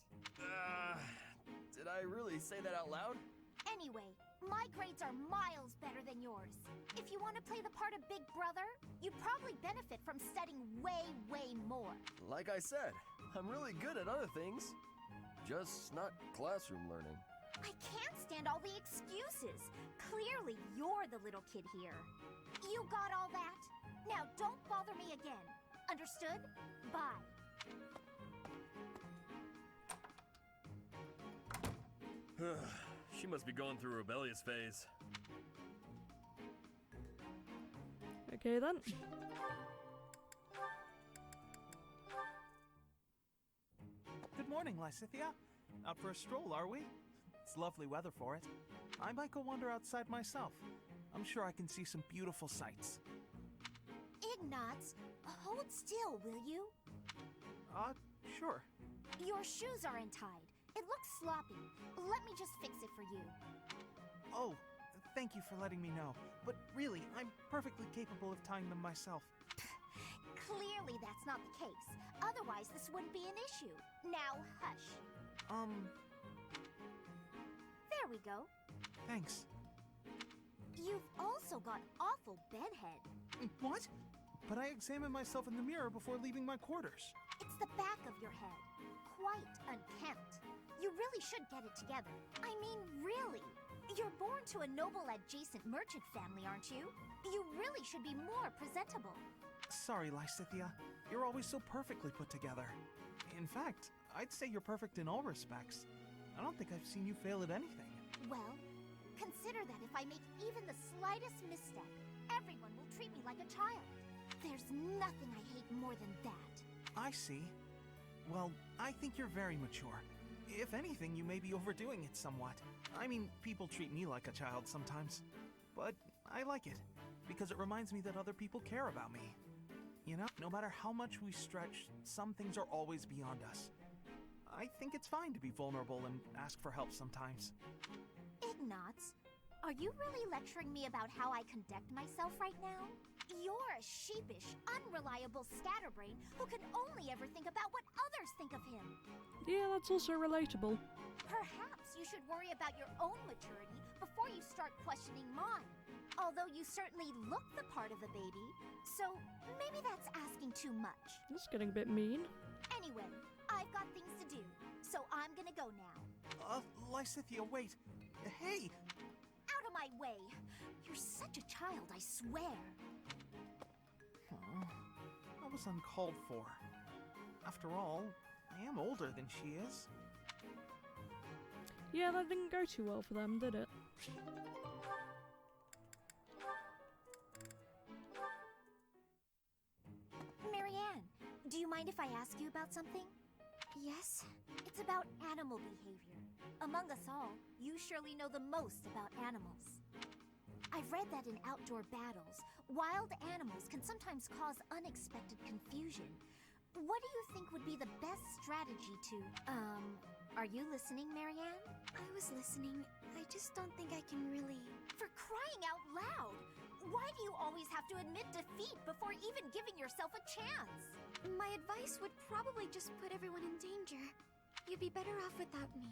Did I really say that out loud? Anyway, my grades are miles better than yours. If you want to play the part of Big Brother, you probably benefit from studying way, way more. Like I said, I'm really good at other things. Just not classroom learning. I can't stand all the excuses. Clearly, you're the little kid here. You got all that? Now don't bother me again. Understood? Bye. She must be going through a rebellious phase. Okay then. Good morning, Lysithea. Out for a stroll, are we? It's lovely weather for it. I might go wander outside myself. I'm sure I can see some beautiful sights. Ignatz, hold still, will you? Sure. Your shoes are untied. It looks sloppy. Let me just fix it for you. Oh, thank you for letting me know. But really, I'm perfectly capable of tying them myself. Clearly that's not the case. Otherwise, this wouldn't be an issue. Now, hush. There we go. Thanks. You've also got awful bedhead. What? But I examined myself in the mirror before leaving my quarters. It's the back of your head. Quite unkempt. You really should get it together. I mean, really. You're born to a noble adjacent merchant family, aren't you? You really should be more presentable. Sorry, Lysithea. You're always so perfectly put together. In fact, I'd say you're perfect in all respects. I don't think I've seen you fail at anything. Well, consider that if I make even the slightest misstep, everyone will treat me like a child. There's nothing I hate more than that. I see. Well, I think you're very mature. If anything, you may be overdoing it somewhat. I mean, people treat me like a child sometimes. But I like it, because it reminds me that other people care about me. You know, no matter how much we stretch, some things are always beyond us. I think it's fine to be vulnerable and ask for help sometimes. Ignatz, are you really lecturing me about how I conduct myself right now? You're a sheepish, unreliable scatterbrain who can only ever think about what others think of him. Yeah, that's also relatable. Perhaps you should worry about your own maturity before you start questioning mine. Although you certainly look the part of a baby, so maybe that's asking too much. This is getting a bit mean. Anyway, I've got things to do, so I'm gonna go now. Lysithea, wait. Hey! Out of my way! You're such a child, I swear. That was uncalled for. After all, I am older than she is. Yeah, that didn't go too well for them, did it? Marianne, do you mind if I ask you about something? Yes? It's about animal behavior. Among us all, you surely know the most about animals. I've read that in outdoor battles, wild animals can sometimes cause unexpected confusion. What do you think would be the best strategy to, are you listening, Marianne? I was listening. I just don't think I can really... For crying out loud! Why do you always have to admit defeat before even giving yourself a chance? My advice would probably just put everyone in danger. You'd be better off without me.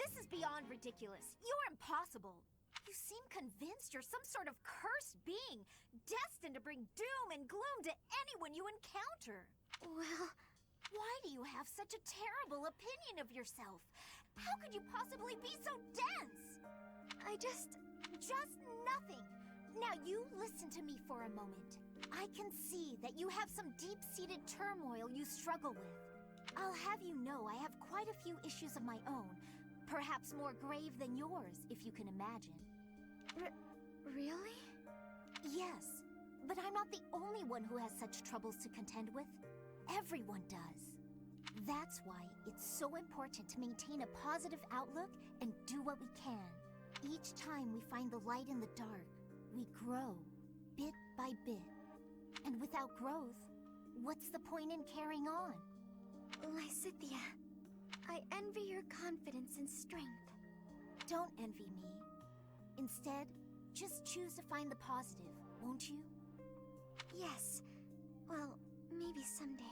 This is beyond ridiculous. You're impossible. You seem convinced you're some sort of cursed being, destined to bring doom and gloom to anyone you encounter. Well... Why do you have such a terrible opinion of yourself? How could you possibly be so dense? I just... Just nothing. Now you listen to me for a moment. I can see that you have some deep-seated turmoil you struggle with. I'll have you know I have quite a few issues of my own, perhaps more grave than yours, if you can imagine. Really? Yes, but I'm not the only one who has such troubles to contend with. Everyone does. That's why it's so important to maintain a positive outlook and do what we can. Each time we find the light in the dark, we grow, bit by bit. And without growth, what's the point in carrying on? Lysithea, I envy your confidence and strength. Don't envy me. Instead, just choose to find the positive, won't you? Yes. Well, maybe someday.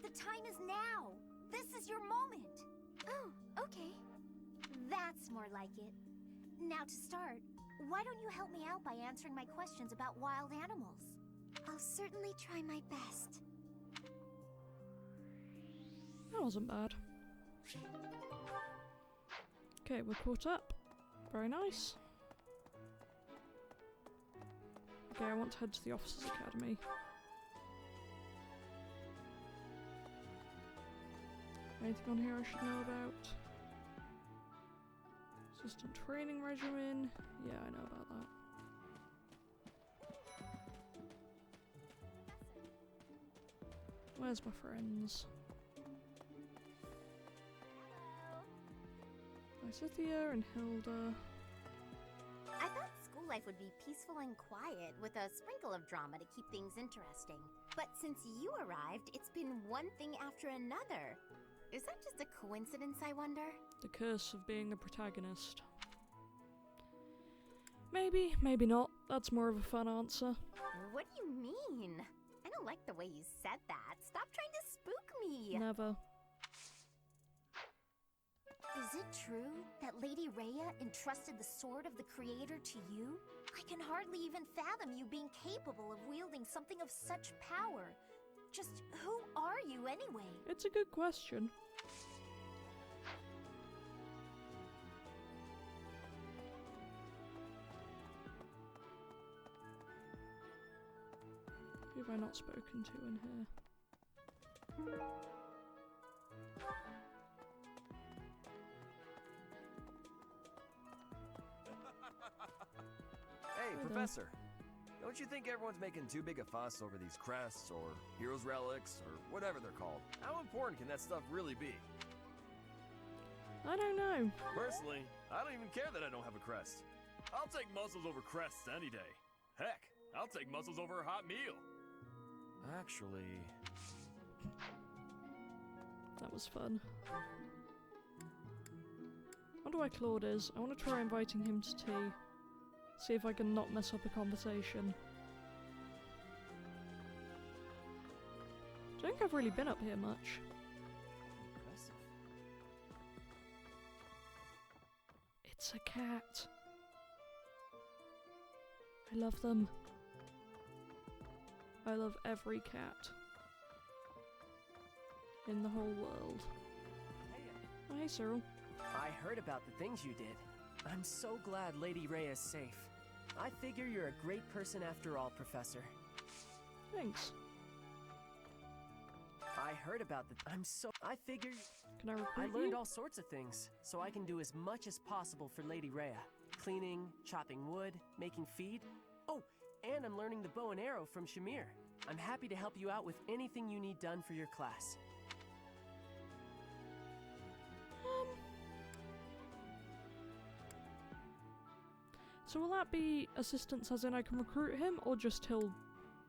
The time is now! This is your moment! Oh, okay. That's more like it. Now to start, why don't you help me out by answering my questions about wild animals? I'll certainly try my best. That wasn't bad. Okay, we're caught up. Very nice. Okay, I want to head to the Officers' Academy. Anything on here I should know about? Assistant training regimen. Yeah, I know about that. Where's my friends? Lysithea and Hilda. I thought school life would be peaceful and quiet, with a sprinkle of drama to keep things interesting. But since you arrived, it's been one thing after another. Is that just a coincidence, I wonder? The curse of being the protagonist. Maybe, maybe not. That's more of a fun answer. What do you mean? I don't like the way you said that. Stop trying to spook me. Never. Is it true that Lady Rhea entrusted the sword of the Creator to you? I can hardly even fathom you being capable of wielding something of such power. Just who are you anyway? It's a good question. Who have I not spoken to in here? Hey, Professor. Don't you think everyone's making too big a fuss over these crests, or heroes' relics, or whatever they're called? How important can that stuff really be? I don't know. Personally, I don't even care that I don't have a crest. I'll take muscles over crests any day. Heck, I'll take muscles over a hot meal. Actually... That was fun. I wonder where Claude is. I want to try inviting him to tea. See if I can not mess up a conversation. I don't think I've really been up here much. Impressive. It's a cat. I love them. I love every cat in the whole world. Oh, hey, Cyril. I heard about the things you did. I'm so glad Lady Rhea is safe. I figure you're a great person after all, Professor. Thanks. I heard about the... I figure... Can I recruit I learned you? all sorts of things, so I can do as much as possible for Lady Rhea. Cleaning, chopping wood, making feed. Oh, and I'm learning the bow and arrow from Shamir. I'm happy to help you out with anything you need done for your class. So will that be assistance as in I can recruit him, or just he'll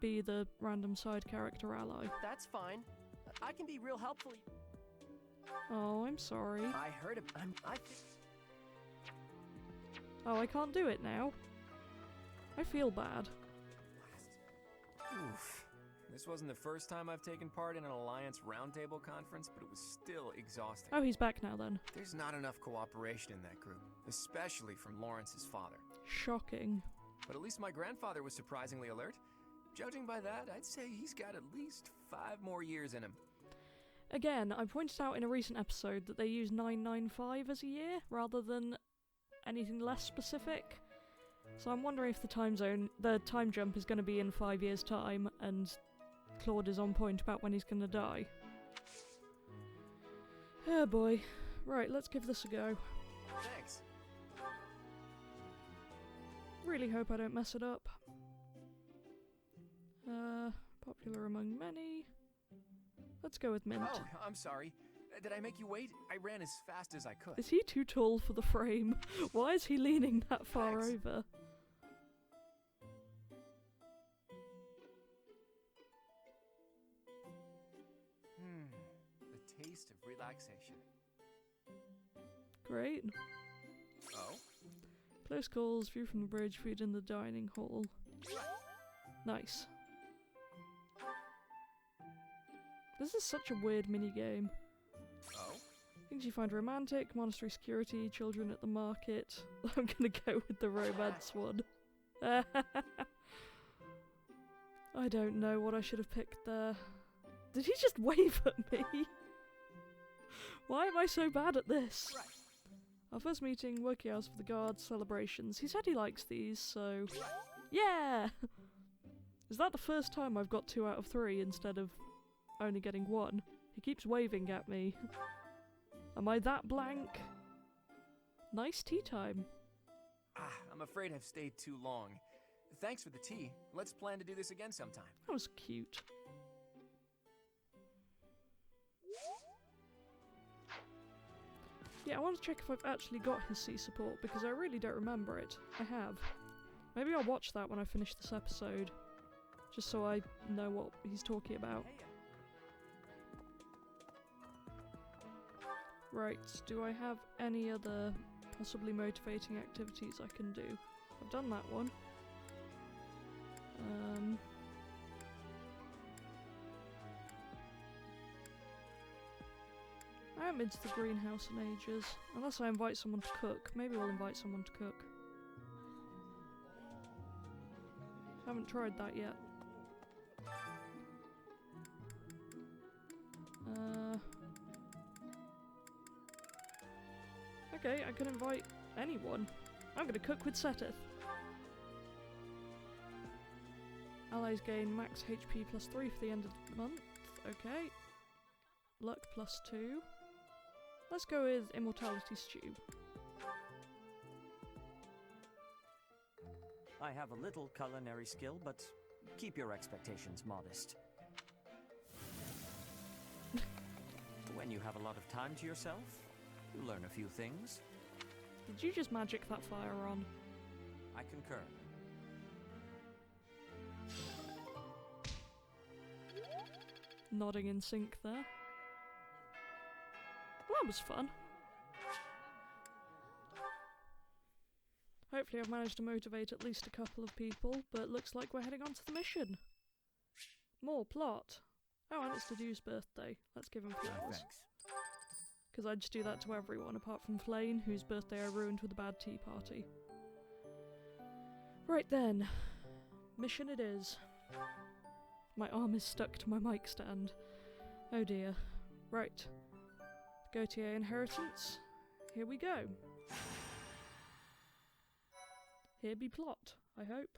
be the random side character ally? That's fine. I can be real helpful. Oh, I'm sorry. I heard of... Oh, I can't do it now? I feel bad. Oof. This wasn't the first time I've taken part in an Alliance Roundtable conference, but it was still exhausting. Oh, he's back now then. There's not enough cooperation in that group, especially from Lawrence's father. Shocking. But at least my grandfather was surprisingly alert. Judging by that, I'd say he's got at least 5 more years in him. Again, I pointed out in a recent episode that they use 995 as a year, rather than anything less specific. So I'm wondering if the time jump is going to be in 5 years' time, and Claude is on point about when he's going to die. Oh boy. Right, let's give this a go. Thanks. Really hope I don't mess it up. Popular among many. Let's go with Mint. Oh, I'm sorry. Did I make you wait? I ran as fast as I could. Is he too tall for the frame? Why is he leaning that far over? The taste of relaxation. Great. Oh? Close calls, view from the bridge, food in the dining hall. Nice. This is such a weird minigame. Oh? Things you find romantic, monastery security, children at the market. I'm gonna go with the romance one. I don't know what I should have picked there. Did he just wave at me? Why am I so bad at this? Our first meeting, working hours for the guards, celebrations. He said he likes these, so... Yeah! Is that the first time I've got 2 out of 3 instead of only getting 1? He keeps waving at me. Am I that blank? Nice tea time. I'm afraid I've stayed too long. Thanks for the tea. Let's plan to do this again sometime. That was cute. Yeah, I want to check if I've actually got his sea support, because I really don't remember it. I have. Maybe I'll watch that when I finish this episode, just so I know what he's talking about. Right, do I have any other possibly motivating activities I can do? I've done that one. I haven't been to the greenhouse in ages. Unless I invite someone to cook. Maybe we'll invite someone to cook. Haven't tried that yet. Okay, I can invite anyone. I'm gonna cook with Seteth. Allies gain max HP +3 for the end of the month. Okay. luck +2. Let's go with Immortality Stew. I have a little culinary skill, but keep your expectations modest. When you have a lot of time to yourself, you learn a few things. Did you just magic that fire on? I concur. Nodding in sync there. Well, that was fun. Hopefully I've managed to motivate at least a couple of people, but looks like we're heading on to the mission. More plot. Oh, and it's the Dew's birthday. Let's give him flowers. Because I just do that to everyone, apart from Flane, whose birthday I ruined with a bad tea party. Right then. Mission it is. My arm is stuck to my mic stand. Oh dear. Right. Gautier inheritance. Here we go. Here be plot, I hope.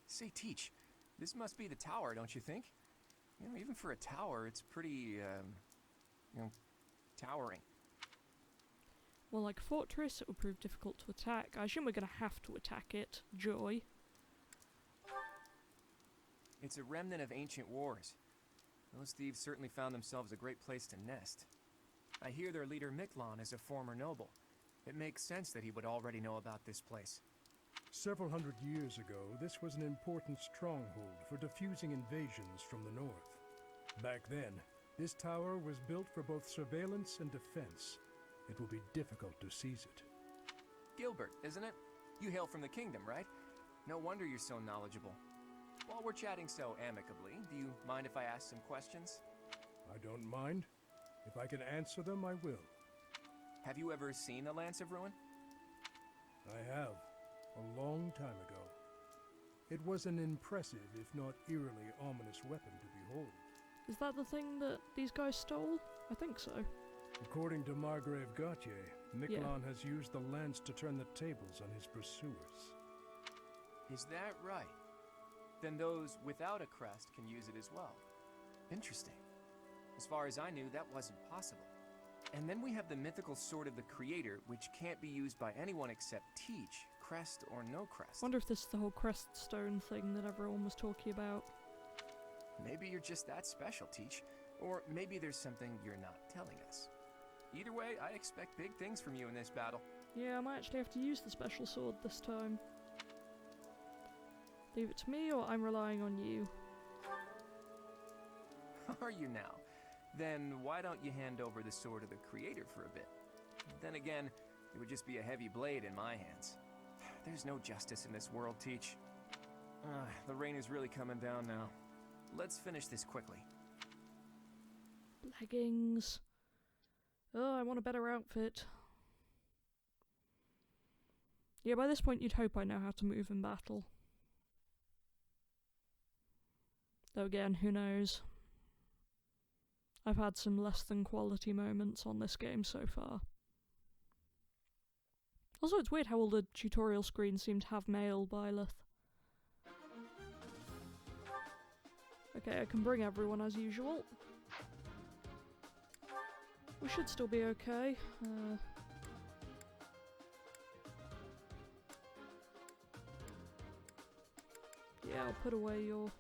Say, Teach, this must be the tower, don't you think? You know, even for a tower, it's pretty, towering. Well, like a fortress, it will prove difficult to attack. I assume we're going to have to attack it. Joy. It's a remnant of ancient wars. Those thieves certainly found themselves a great place to nest. I hear their leader Miklon is a former noble. It makes sense that he would already know about this place. Several hundred years ago, this was an important stronghold for diffusing invasions from the north. Back then, this tower was built for both surveillance and defense. It will be difficult to seize it. Gilbert, isn't it? You hail from the kingdom, right? No wonder you're so knowledgeable. While we're chatting so amicably, do you mind if I ask some questions? I don't mind. If I can answer them, I will. Have you ever seen the Lance of Ruin? I have. A long time ago. It was an impressive, if not eerily ominous weapon to behold. Is that the thing that these guys stole? I think so. According to Margrave Gautier, Miklon has used the lance to turn the tables on his pursuers. Is that right? Then those without a crest can use it as well. Interesting. As far as I knew, that wasn't possible. And then we have the mythical Sword of the Creator, which can't be used by anyone except Teach, crest or no crest. Wonder if this is the whole crest stone thing that everyone was talking about. Maybe you're just that special, Teach. Or maybe there's something you're not telling us. Either way, I expect big things from you in this battle. Yeah, I might actually have to use the special sword this time. Leave it to me, or I'm relying on you. Are you now? Then why don't you hand over the Sword of the Creator for a bit? Then again, it would just be a heavy blade in my hands. There's no justice in this world, Teach. The rain is really coming down now. Let's finish this quickly. Leggings. Oh, I want a better outfit. Yeah, by this point you'd hope I know how to move in battle. Though again, who knows? I've had some less than quality moments on this game so far. Also, it's weird how all the tutorial screens seem to have male Byleth. Okay, I can bring everyone as usual. We should still be okay. Yeah, I'll put away your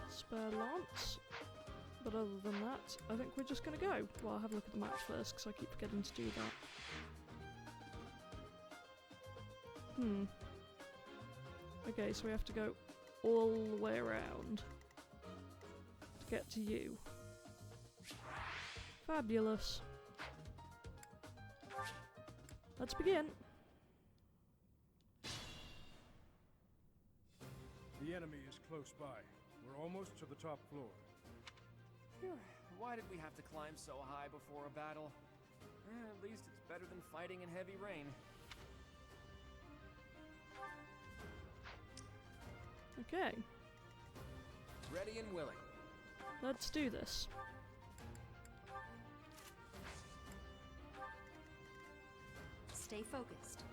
spare lance. But other than that, I think we're just gonna go. Well, I'll have a look at the match first, because I keep forgetting to do that. Okay, so we have to go all the way around to get to you. Fabulous. Let's begin. The enemy is close by. We're almost to the top floor. Phew. Why did we have to climb so high before a battle? At least it's better than fighting in heavy rain. Okay. Ready and willing. Let's do this. stay focused.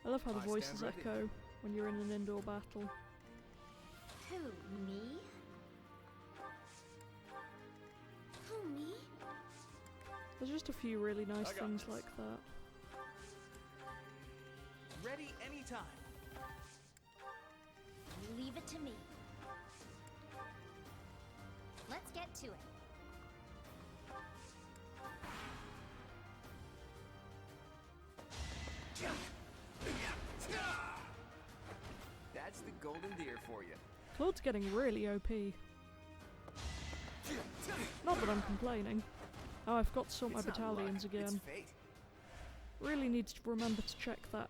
I love how the I voices stand ready. echo when you're in an indoor battle. Who, me? Who, me? There's just a few really nice I got things this. like that. Ready anytime. Leave it to me. Let's get to it. That's the golden deer for you. Claude's getting really OP. Not that I'm complaining. Oh, I forgot to sort my It's not battalions luck, again. it's fate. Really need to remember to check that.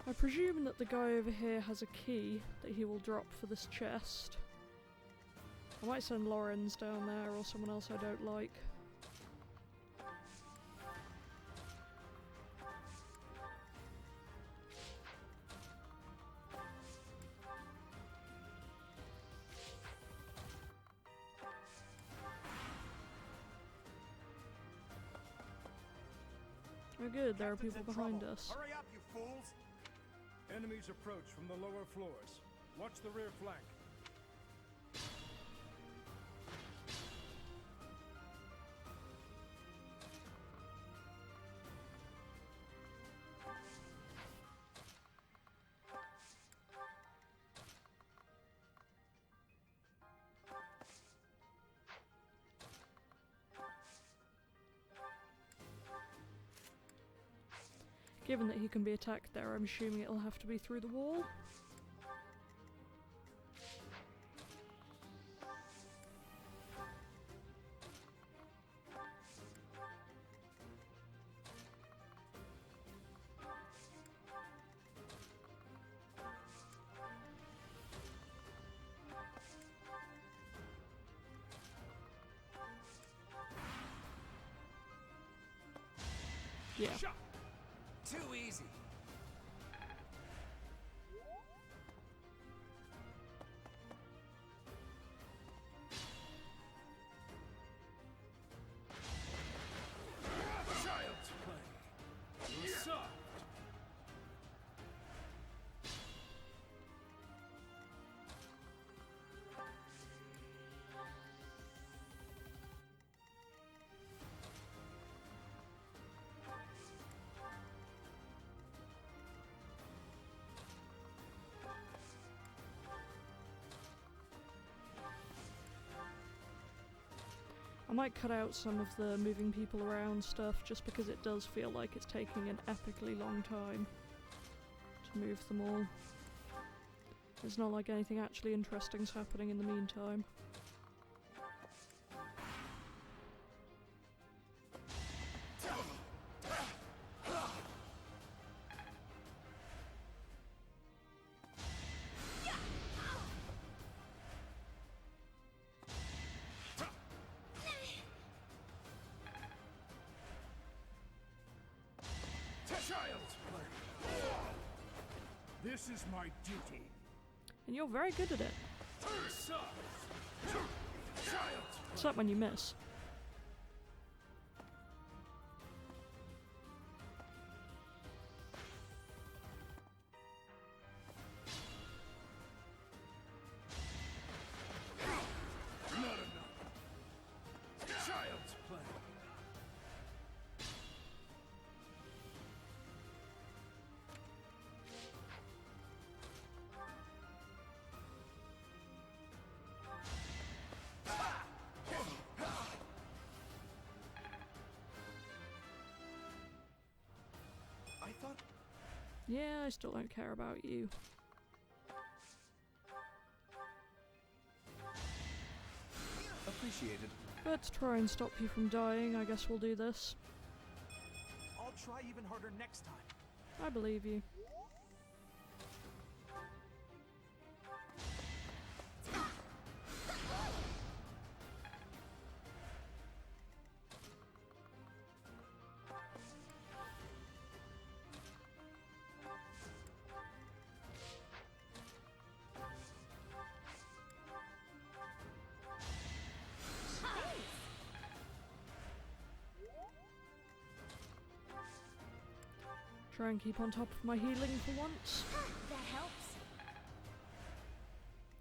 I presume that the guy over here has a key that he will drop for this chest. I might send Lorenz down there or someone else I don't like. Oh good, there are people behind us. Hurry up, you fools! Enemies approach from the lower floors. Watch the rear flank. Given that he can be attacked there, I'm assuming it'll have to be through the wall. Yeah. Too easy. Child's play. You're soft. I might cut out some of the moving people around stuff just because it does feel like it's taking an epically long time to move them all. It's not like anything actually interesting's happening in the meantime. Child's play. This is my duty. And you're very good at it. Soft. Child's Except when you miss. Not enough. Child's play. I thought... Yeah, I still don't care about you. Appreciated. But to try and stop you from dying, I guess we'll do this. I'll try even harder next time. I believe you. Try and keep on top of my healing for once. That helps.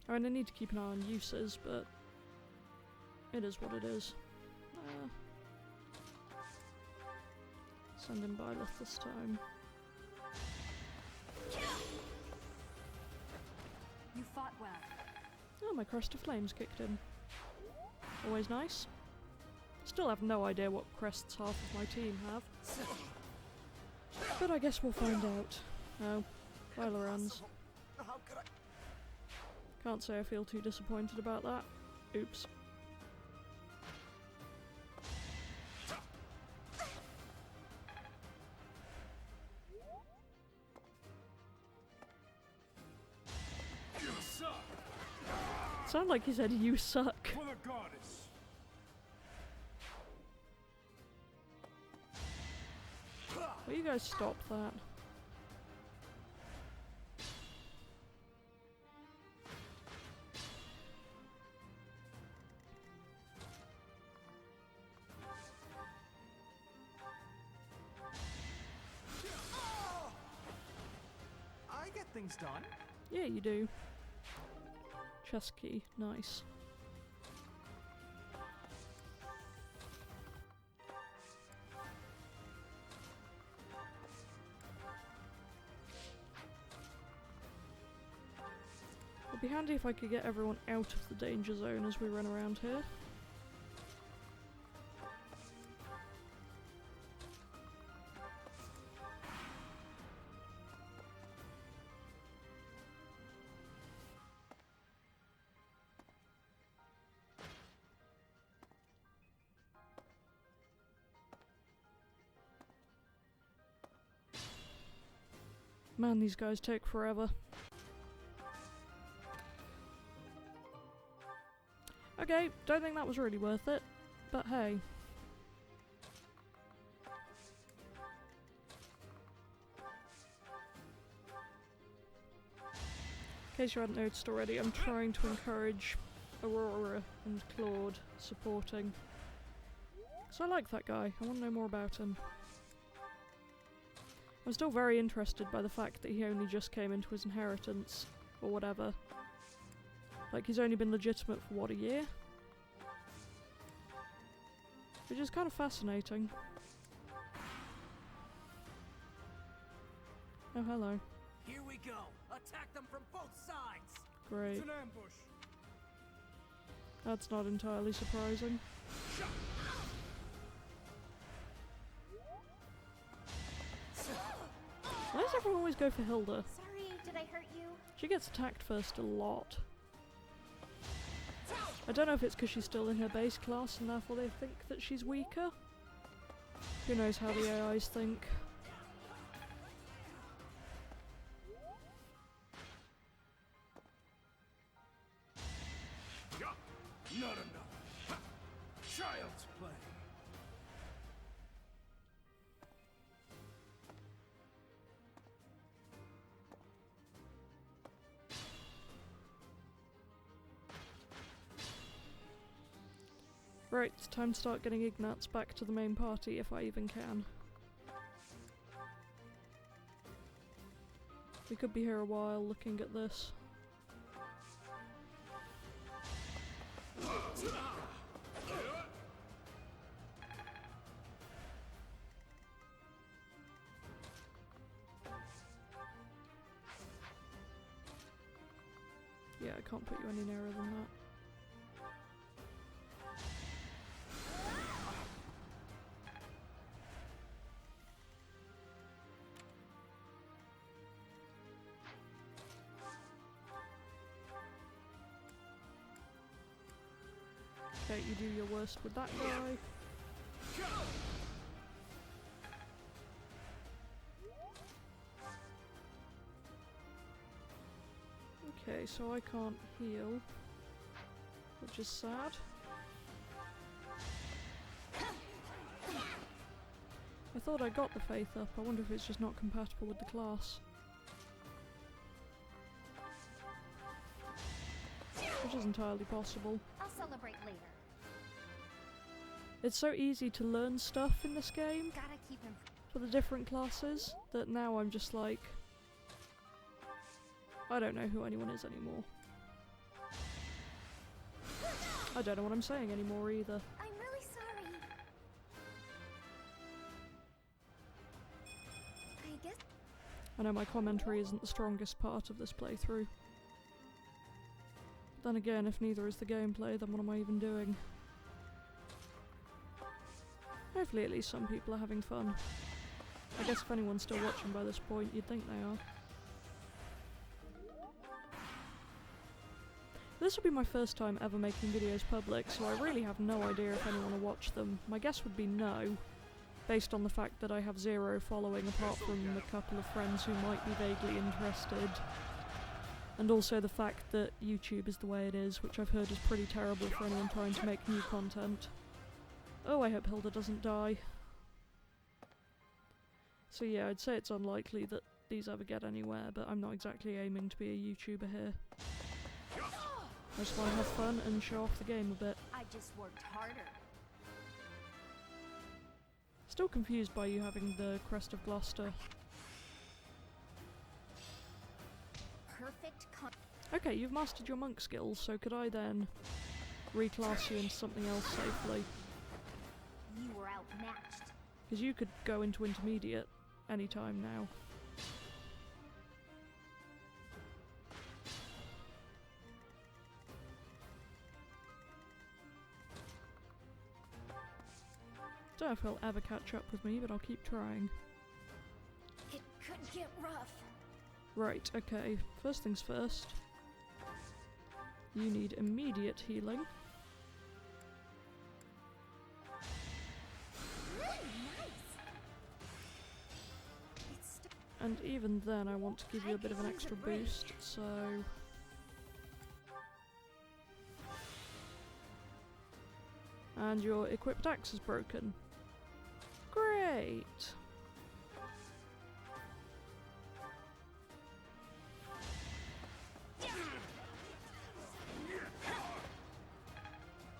I mean, I need to keep an eye on uses, but it is what it is. Send in Byleth this time. You fought well. Oh, my Crest of Flames kicked in. Always nice. Still have no idea what crests half of my team have. But I guess we'll find out. Oh, Vylarans. How could I? Can't say I feel too disappointed about that. Oops. Sound like he said you suck. For the goddess. Will you guys stop that? I get things done. Yeah, you do. Chest key, nice. It'd be handy if I could get everyone out of the danger zone as we run around here. Man, these guys take forever. Okay, don't think that was really worth it, but hey. In case you hadn't noticed already, I'm trying to encourage Aurora and Claude supporting. So I like that guy, I want to know more about him. I'm still very interested by the fact that he only just came into his inheritance, or whatever. Like, he's only been legitimate for, what, a year? Which is kind of fascinating. Oh, hello. Here we go. Attack them from both sides. Great. It's an ambush. That's not entirely surprising. Why does everyone always go for Hilda? Sorry, did I hurt you? She gets attacked first a lot. I don't know if it's because she's still in her base class and therefore they think that she's weaker. Who knows how the AIs think. Not enough. Child's play. Right, it's time to start getting Ignats back to the main party if I even can. We could be here a while looking at this. Yeah, I can't put you any nearer than that. Okay, you do your worst with that guy. Okay, so I can't heal, which is sad. I thought I got the faith up, I wonder if it's just not compatible with the class. Which is entirely possible. I'll celebrate later. It's so easy to learn stuff in this game. Gotta keep for the different classes that now I'm just like, I don't know who anyone is anymore. I don't know what I'm saying anymore either. I'm really sorry. I guess. I know my commentary isn't the strongest part of this playthrough. Then again, if neither is the gameplay, then what am I even doing? Hopefully at least some people are having fun. I guess if anyone's still watching by this point, you'd think they are. This will be my first time ever making videos public, so I really have no idea if anyone will watch them. My guess would be no, based on the fact that I have 0 following apart from a couple of friends who might be vaguely interested. And also the fact that YouTube is the way it is, which I've heard is pretty terrible for anyone trying to make new content. Oh, I hope Hilda doesn't die. So yeah, I'd say it's unlikely that these ever get anywhere, but I'm not exactly aiming to be a YouTuber here. I just want to have fun and show off the game a bit. I just worked harder. Still confused by you having the Crest of Gloucester. Perfect Okay, you've mastered your monk skills, so could I then reclass you into something else safely? You were outmatched. Because you could go into intermediate anytime now. Don't know if he'll ever catch up with me, but I'll keep trying. It could get rough. Right, okay. First things first. You need immediate healing. And even then I want to give you a bit of an extra boost, so... And your equipped axe is broken. Great!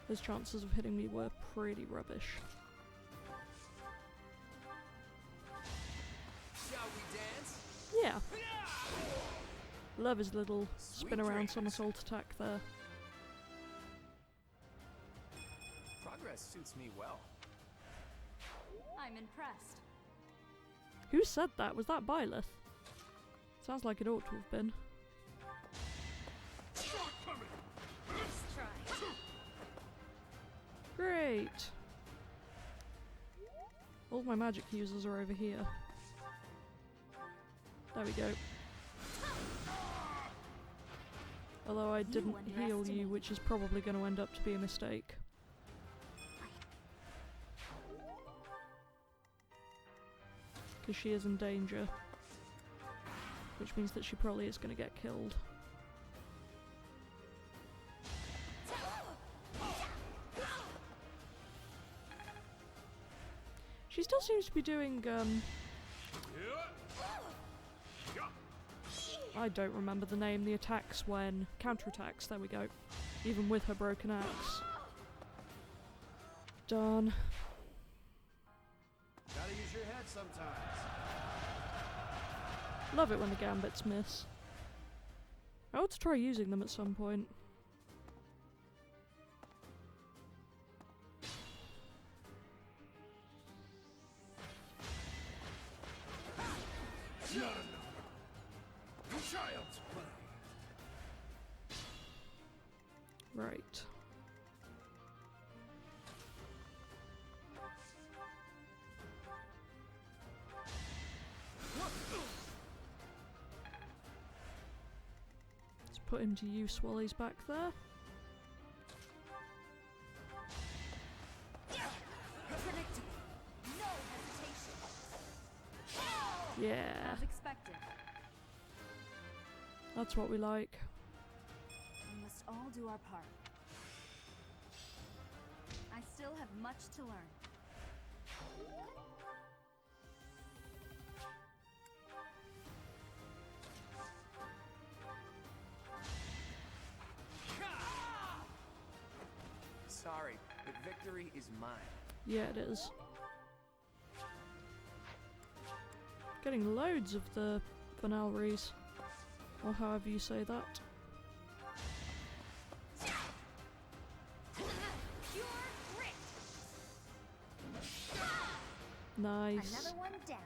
His chances of hitting me were pretty rubbish. Shall we dance? Yeah. Love his little spin around somersault attack there. Progress suits me well. I'm impressed. Who said that? Was that Byleth? Sounds like it ought to have been. Let's try. Great! All my magic users are over here. There we go. Although I didn't heal you, which is probably going to end up to be a mistake. Because she is in danger. Which means that she probably is going to get killed. She still seems to be doing, I don't remember the name, the attacks when... counterattacks, there we go. Even with her broken axe. Darn. Gotta use your head sometimes. Love it when the gambits miss. I ought to try using them at some point. Not enough. Child's play. Right. Let's put him to use while he's back there. Predictable. No hesitation. Yeah. As expected. That's what we like. We must all do our part. I still have much to learn. Sorry, but victory is mine. Yeah, it is. Getting loads of the Vanalries, or however you say that. Nice. Another one down.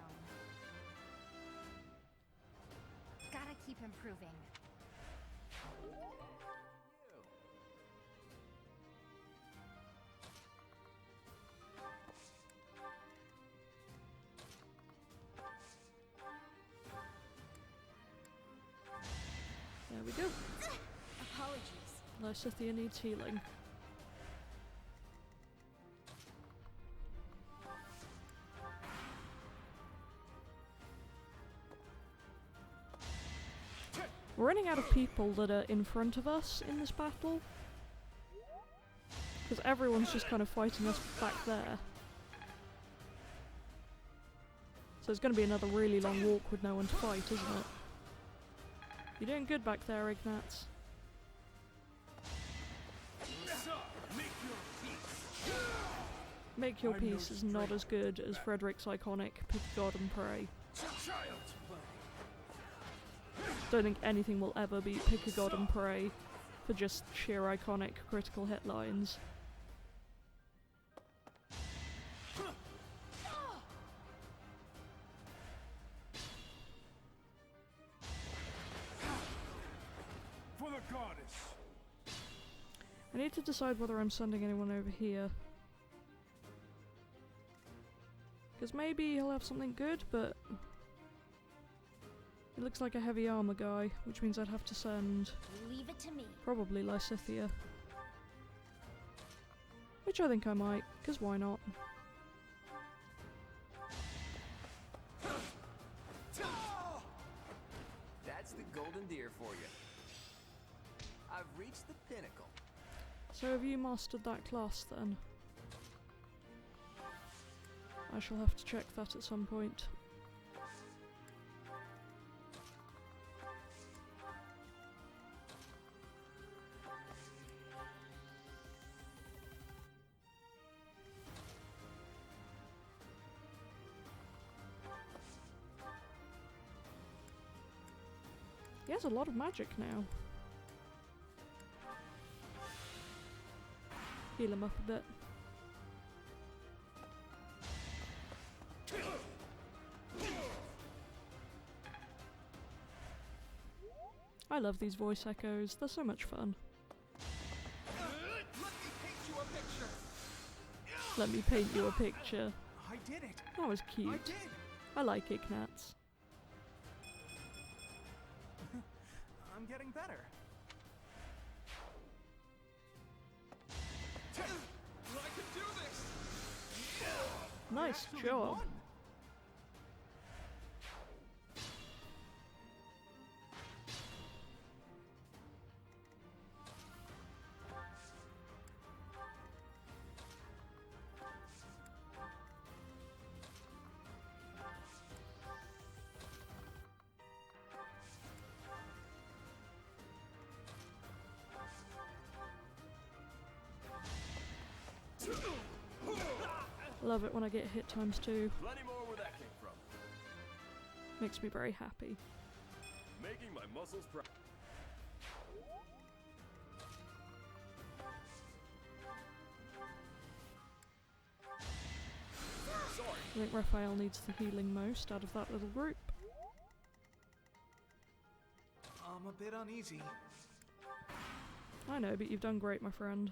Gotta keep improving. There we go. Apologies. Lysithea needs healing. We're running out of people that are in front of us in this battle. Because everyone's just kind of fighting us back there. So it's going to be another really long walk with no one to fight, isn't it? You're doing good back there, Ignatz. Make Your Peace is not as good as Frederick's iconic Pick God and Pray. Don't think anything will ever beat Pick a God and Pray for just sheer iconic critical hit lines. For the goddess. I need to decide whether I'm sending anyone over here. Because maybe he'll have something good, but it looks like a heavy armor guy, which means I'd have to send Leave it to me. probably Lysithea. Which I think I might, because why not? That's the golden deer for you. I've reached the pinnacle. So have you mastered that class then? I shall have to check that at some point. He has a lot of magic now. Heal him up a bit. I love these voice echoes, they're so much fun. Let me paint you a picture. I did it. That was cute. I did. I like Ignatz. I'm getting better. I can do this. Nice Actually job. won. Love it when I get hit times 2. Plenty more where that came from. Makes me very happy. Making my muscles proud. I think Raphael needs the healing most out of that little group. I'm a bit uneasy. I know, but you've done great, my friend.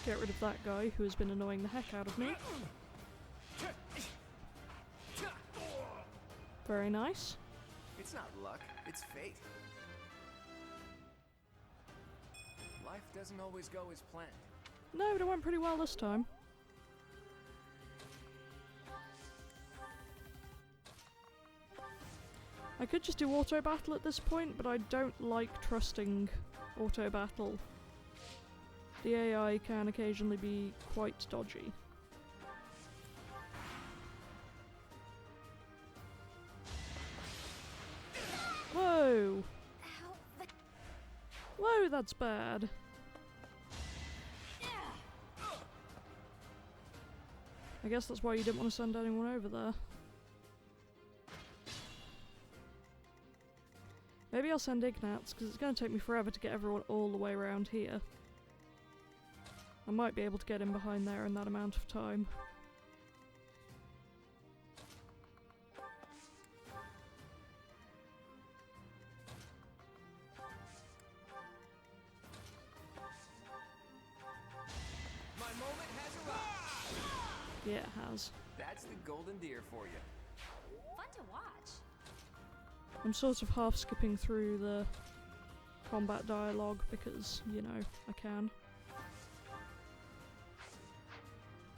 Get rid of that guy who has been annoying the heck out of me. Very nice. It's not luck, it's fate. Life doesn't always go as planned. No, but it went pretty well this time. I could just do auto battle at this point, but I don't like trusting auto battle. The AI can occasionally be quite dodgy. Whoa! Whoa, that's bad. I guess that's why you didn't want to send anyone over there. Maybe I'll send Ignatz, because it's going to take me forever to get everyone all the way around here. I might be able to get him behind there in that amount of time. My moment has arrived. Yeah, it has. That's the golden deer for you. Fun to watch. I'm sort of half skipping through the combat dialogue because, you know, I can.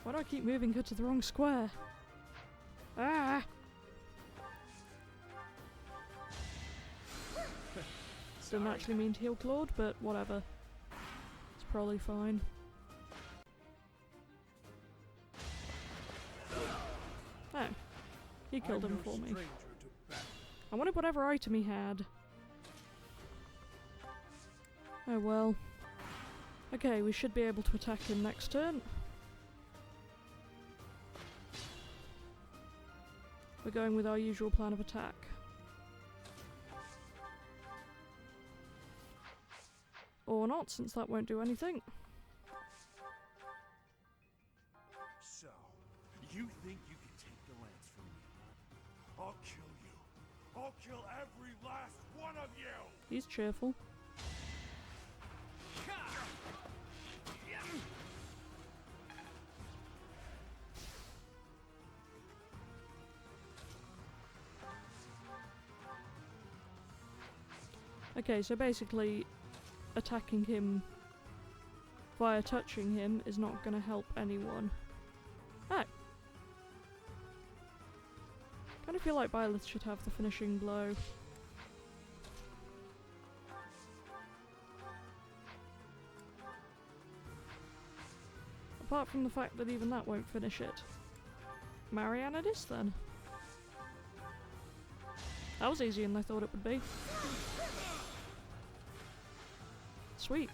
Why do I keep moving her to the wrong square? Ah! Didn't actually mean to heal Claude, but whatever. It's probably fine. Oh. He killed him for me. I wanted whatever item he had. Oh well. Okay, we should be able to attack him next turn. We're going with our usual plan of attack. Or not, since that won't do anything. So, you think you can take the lance from me, huh? I'll kill you. I'll kill every last one of you! He's cheerful. Okay, so basically attacking him via touching him is not going to help anyone. Oh. Kind of feel like Byleth should have the finishing blow. Apart from the fact that even that won't finish it. Marianne it is then. That was easier than I thought it would be. Sweet.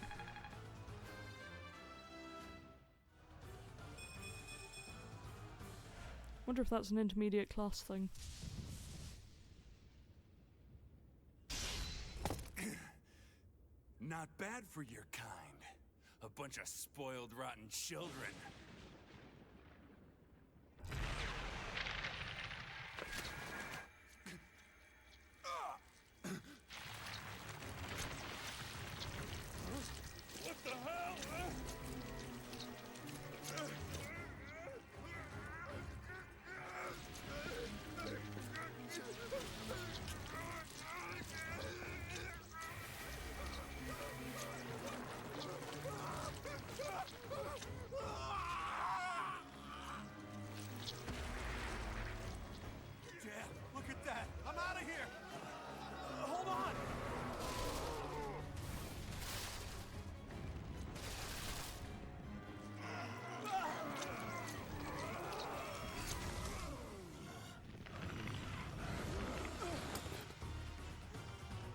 Wonder if that's an intermediate class thing. Not bad for your kind. A bunch of spoiled, rotten children. What the hell? Dad, look at that! I'm out of here! Hold on!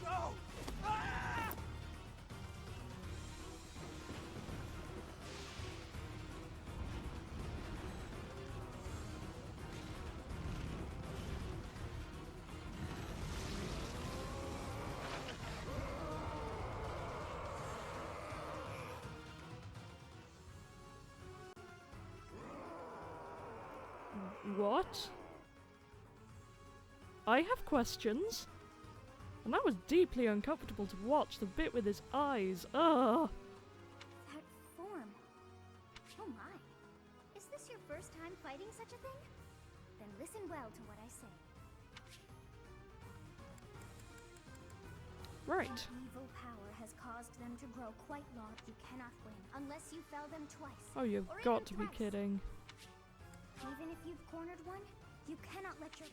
No! Ah! What? I have questions. And that was deeply uncomfortable to watch, the bit with his eyes. Ugh. That form. Oh my. Is this your first time fighting such a thing? Then listen well to what I say. Right. An evil power has caused them to grow quite large. You cannot win unless you fell them twice. Oh, you've or got even to be thrice. kidding. Even if you've cornered one, you cannot let your...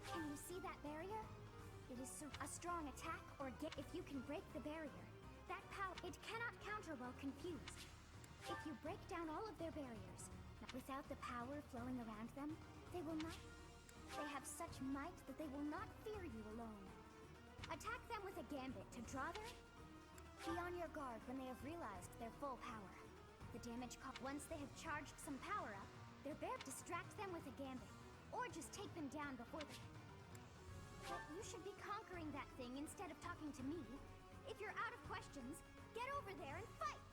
Can you see that barrier? It is a strong attack or get if you can break the barrier. That power, it cannot counter while confused. If you break down all of their barriers, without the power flowing around them, they will not. They have such might that they will not fear you alone. Attack them with a gambit to draw their. Be on your guard when they have realized their full power. The damage once they have charged some power up, their bear distract them with a gambit, or just take them down before them. But you should be conquering that thing instead of talking to me. If you're out of questions, get over there and fight!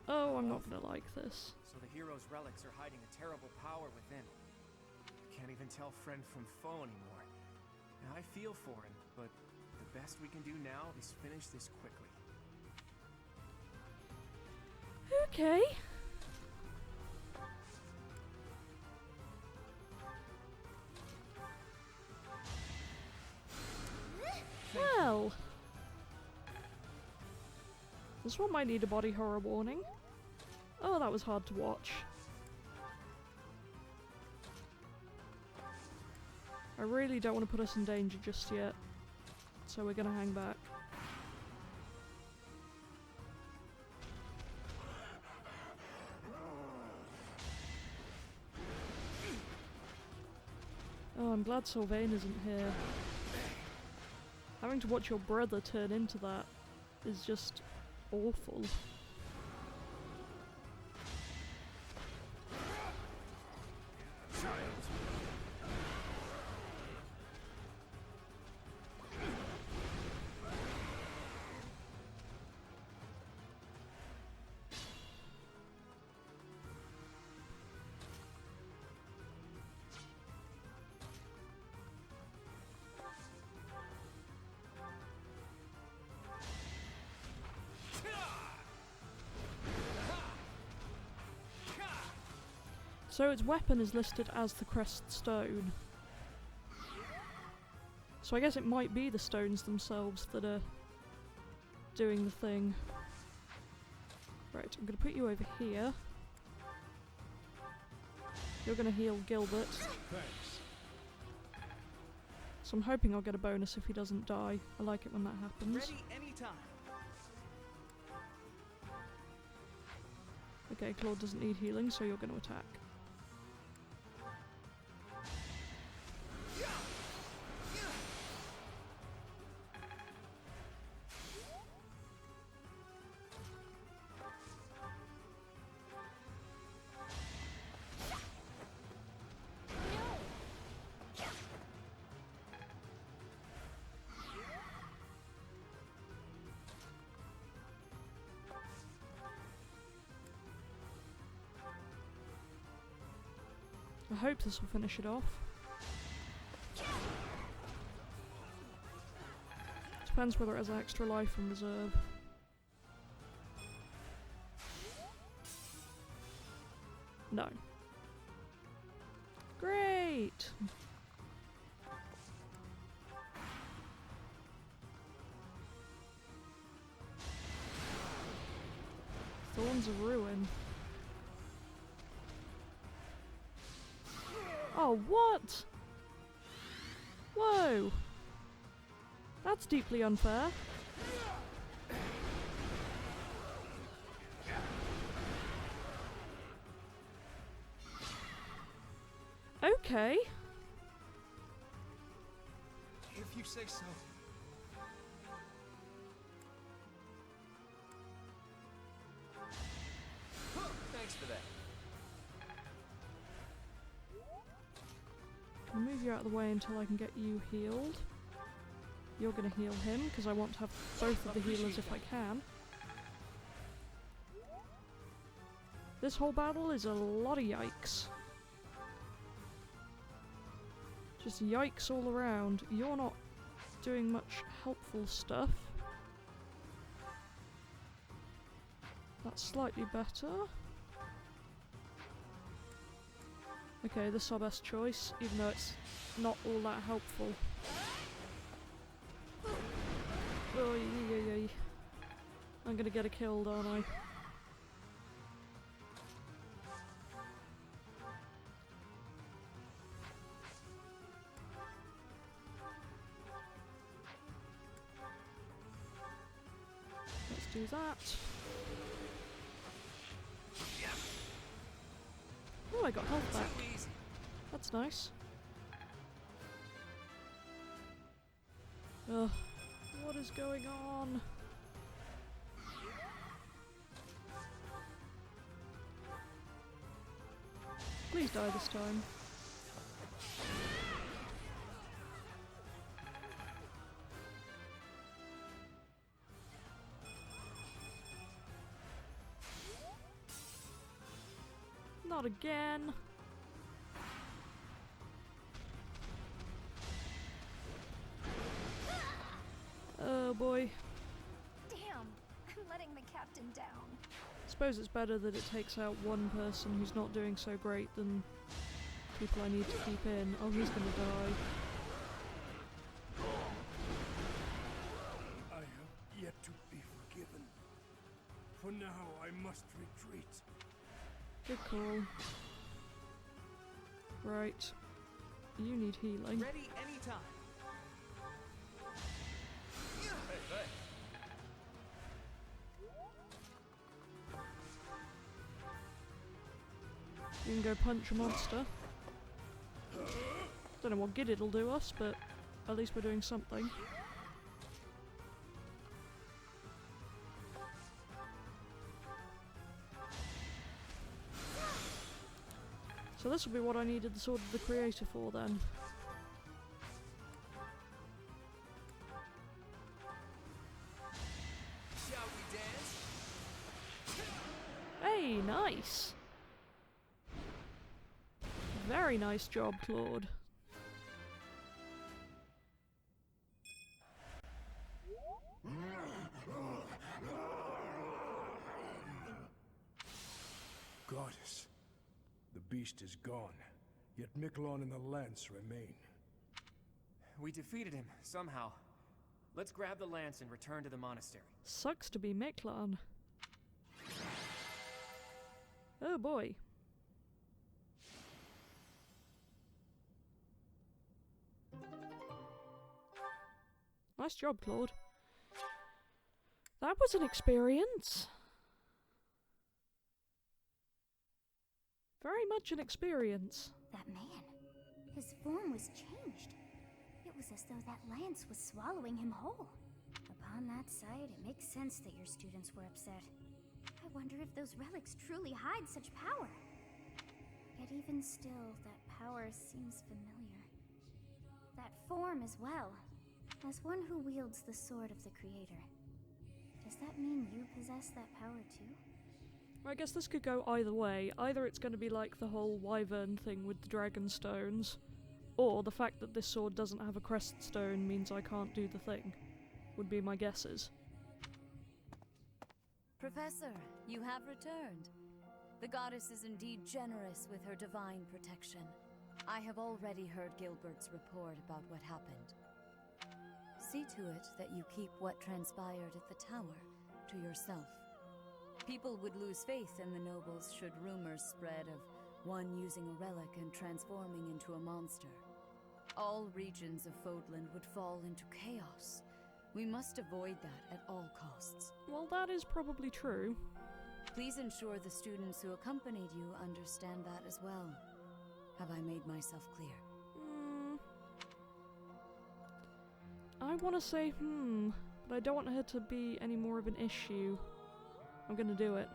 Oh, I'm not gonna like this. So the hero's relics are hiding a terrible power within. Can't even tell friend from foe anymore. Now, I feel for him, but the best we can do now is finish this quickly. Okay. Well, this one might need a body horror warning. Oh, that was hard to watch. I really don't want to put us in danger just yet, so we're gonna hang back. Oh, I'm glad Sylvain isn't here. Having to watch your brother turn into that is just awful. So its weapon is listed as the Crest Stone. So I guess it might be the stones themselves that are doing the thing. Right, I'm gonna put you over here. You're gonna heal Gilbert. Thanks. So I'm hoping I'll get a bonus if he doesn't die. I like it when that happens. Ready anytime. Okay, Claude doesn't need healing, so you're gonna attack. I hope this will finish it off. Depends whether it has extra life in reserve. No. Great! Thorns of Ruin. Oh, what? Whoa! That's deeply unfair. Okay. If you say so. Thanks for that. I'll move you out of the way until I can get you healed. You're gonna heal him, because I want to have both of the healers if I can. This whole battle is a lot of yikes. Just yikes all around. You're not doing much helpful stuff. That's slightly better. Okay, this is our best choice, even though it's not all that helpful. Oy, oy, oy, oy. I'm gonna get a kill, aren't I? do that. Oh, I got health back. That's nice. Ugh, what is going on? Please die this time. Not again. Oh boy. Damn, I'm letting the captain down. Suppose it's better that it takes out one person who's not doing so great than people I need to keep in. Oh, he's gonna die. I have yet to be forgiven. For now, I must retreat. Good call. Right. You need healing. Ready anytime. Hey, hey. You can go punch a monster. Don't know what good it'll do us, but at least we're doing something. So this will be what I needed the Sword of the Creator for then. Shall we dance? Hey, nice! Very nice job, Claude. Goddess, the beast is gone, yet Miklon and the lance remain. We defeated him, somehow. Let's grab the lance and return to the monastery. Sucks to be Miklon. Oh boy. Nice job, Claude. That was an experience. Very much an experience. That man, his form was changed. It was as though that lance was swallowing him whole. Upon that sight, it makes sense that your students were upset. I wonder if those relics truly hide such power. Yet even still, that power seems familiar. That form as well, as one who wields the sword of the Creator. Does that mean you possess that power too? I guess this could go either way. Either it's going to be like the whole wyvern thing with the dragon stones, or the fact that this sword doesn't have a crest stone means I can't do the thing, would be my guesses. Professor, you have returned. The goddess is indeed generous with her divine protection. I have already heard Gilbert's report about what happened. See to it that you keep what transpired at the tower to yourself. People would lose faith in the nobles should rumors spread of one using a relic and transforming into a monster. All regions of Fodland would fall into chaos. We must avoid that at all costs. Well, that is probably true. Please ensure the students who accompanied you understand that as well. Have I made myself clear? I want to say but I don't want her to be any more of an issue. I'm gonna do it.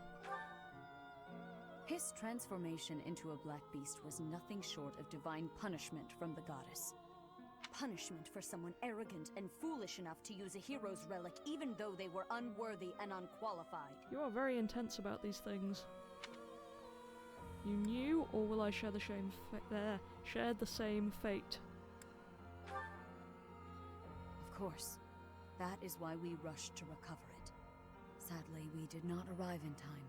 His transformation into a black beast was nothing short of divine punishment from the goddess. Punishment for someone arrogant and foolish enough to use a hero's relic even though they were unworthy and unqualified. You are very intense about these things. You knew, or will I share the share the same fate? Of course. That is why we rushed to recover it. Sadly, we did not arrive in time.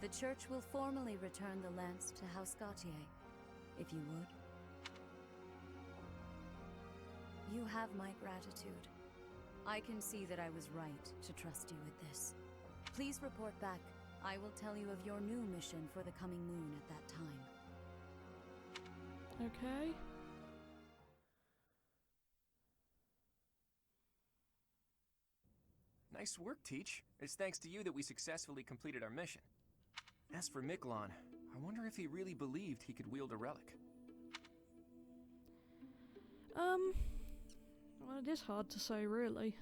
The church will formally return the lance to House Gautier, if you would. You have my gratitude. I can see that I was right to trust you with this. Please report back. I will tell you of your new mission for the coming moon at that time. Okay. Nice work, Teach. It's thanks to you that we successfully completed our mission. As for Miklon, I wonder if he really believed he could wield a relic. Well, it is hard to say, really.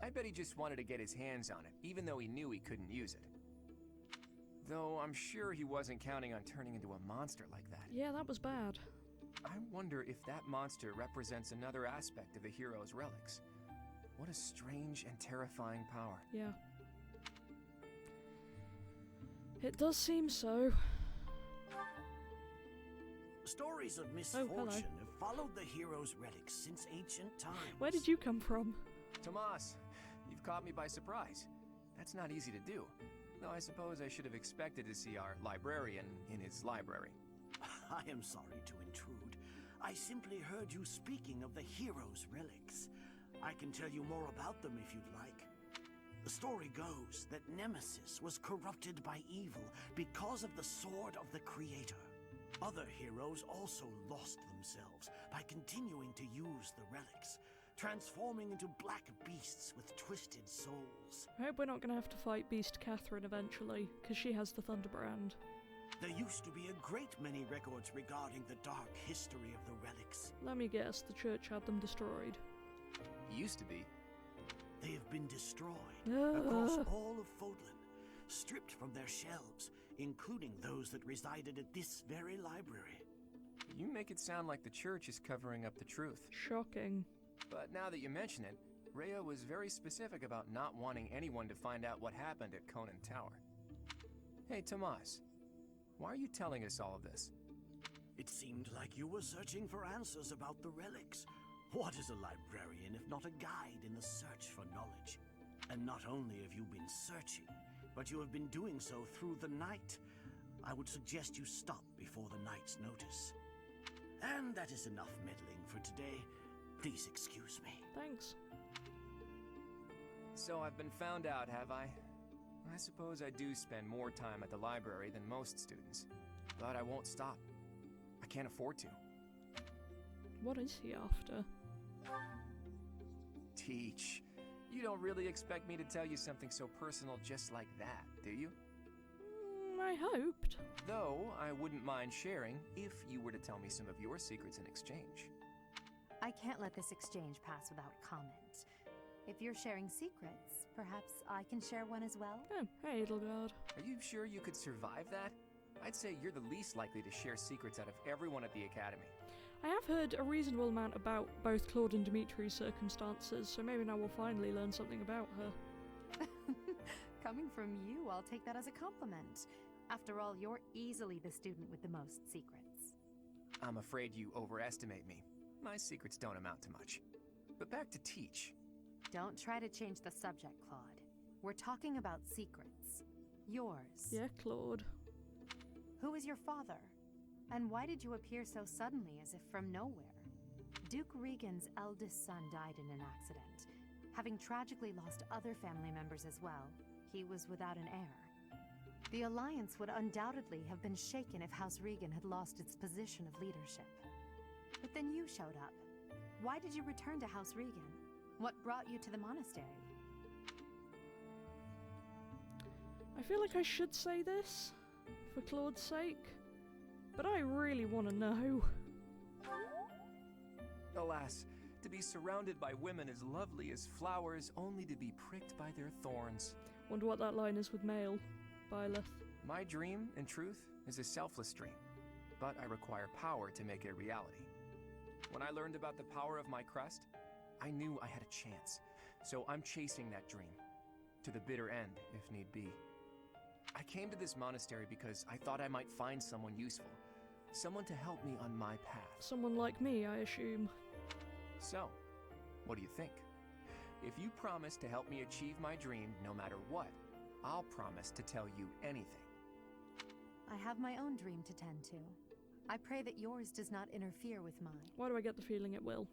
I bet he just wanted to get his hands on it, even though he knew he couldn't use it. Though I'm sure he wasn't counting on turning into a monster like that. Yeah, that was bad. I wonder if that monster represents another aspect of the hero's relics. What a strange and terrifying power. Yeah. It does seem so. Stories of misfortune have followed the hero's relics since ancient times. Where did you come from? Tomas, you've caught me by surprise. That's not easy to do. Though I suppose I should have expected to see our librarian in his library. I am sorry to intrude. I simply heard you speaking of the hero's relics. I can tell you more about them if you'd like. The story goes that Nemesis was corrupted by evil because of the sword of the Creator. Other heroes also lost themselves by continuing to use the relics, transforming into black beasts with twisted souls. I hope we're not going to have to fight Beast Catherine eventually, because she has the Thunderbrand. There used to be a great many records regarding the dark history of the relics. Let me guess, the church had them destroyed. Used to be. They have been destroyed across all of Fodlan, stripped from their shelves, including those that resided at this very library. You make it sound like the church is covering up the truth. Shocking. But now that you mention it, Rhea was very specific about not wanting anyone to find out what happened at Conan Tower. Hey, Tomas, why are you telling us all of this? It seemed like you were searching for answers about the relics. What is a librarian if not a guide in the search for knowledge? And not only have you been searching, but you have been doing so through the night. I would suggest you stop before the night's notice. And that is enough meddling for today. Please excuse me. Thanks. So I've been found out, have I? I suppose I do spend more time at the library than most students. But I won't stop. I can't afford to. What is he after? Teach. You don't really expect me to tell you something so personal just like that, do you? I hoped. Though, I wouldn't mind sharing if you were to tell me some of your secrets in exchange. I can't let this exchange pass without comment. If you're sharing secrets, perhaps I can share one as well? Oh, hey, Edelgard. Are you sure you could survive that? I'd say you're the least likely to share secrets out of everyone at the Academy. I have heard a reasonable amount about both Claude and Dimitri's circumstances, so maybe now we'll finally learn something about her. Coming from you, I'll take that as a compliment. After all, you're easily the student with the most secrets. I'm afraid you overestimate me. My secrets don't amount to much. But back to Teach. Don't try to change the subject, Claude. We're talking about secrets. Yours. Yeah, Claude. Who is your father? And why did you appear so suddenly, as if from nowhere? Duke Regan's eldest son died in an accident. Having tragically lost other family members as well, he was without an heir. The Alliance would undoubtedly have been shaken if House Regan had lost its position of leadership. But then you showed up. Why did you return to House Regan? What brought you to the monastery? I feel like I should say this, for Claude's sake, but I really want to know. Alas, to be surrounded by women as lovely as flowers, only to be pricked by their thorns. Wonder what that line is with Mael, Byleth. My dream, in truth, is a selfless dream, but I require power to make it a reality. When I learned about the power of my crest, I knew I had a chance, so I'm chasing that dream, to the bitter end, if need be. I came to this monastery because I thought I might find someone useful, someone to help me on my path. Someone like me, I assume. So, what do you think? If you promise to help me achieve my dream no matter what, I'll promise to tell you anything. I have my own dream to tend to. I pray that yours does not interfere with mine. Why do I get the feeling it will?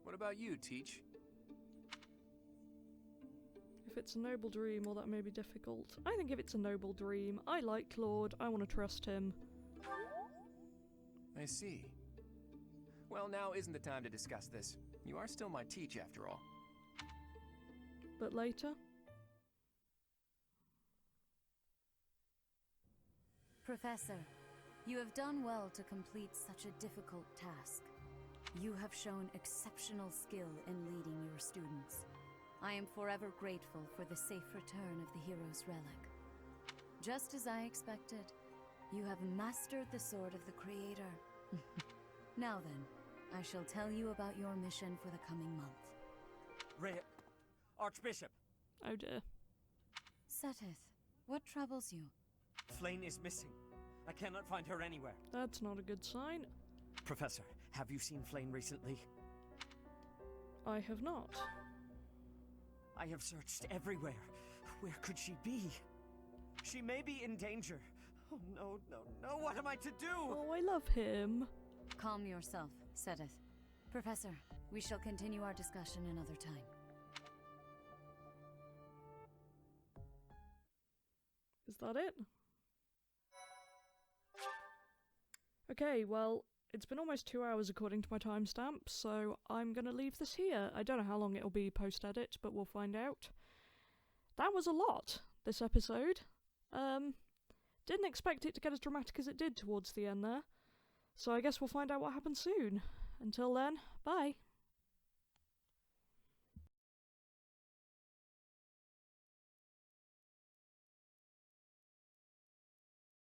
What about you, Teach? If it's a noble dream, well, that may be difficult. I think if it's a noble dream, I like Claude, I want to trust him. I see. Well, now isn't the time to discuss this. You are still my Teach, after all. but later. Professor, you have done well to complete such a difficult task. You have shown exceptional skill in leading your students. I am forever grateful for the safe return of the hero's relic. Just as I expected, you have mastered the sword of the Creator. Now then, I shall tell you about your mission for the coming month. Rhea, Archbishop! Oh dear. Seteth, what troubles you? Flame is missing. I cannot find her anywhere. That's not a good sign. Professor, have you seen Flame recently? I have not. I have searched everywhere. Where could she be? She may be in danger. Oh no, no, no, what am I to do? Oh, I love him. Calm yourself, Seteth. Professor, we shall continue our discussion another time. Is that it? Okay, well, it's been almost 2 hours according to my timestamp, so I'm gonna leave this here. I don't know how long it'll be post-edit, but we'll find out. That was a lot, this episode. Didn't expect it to get as dramatic as it did towards the end there. So I guess we'll find out what happens soon. Until then, bye.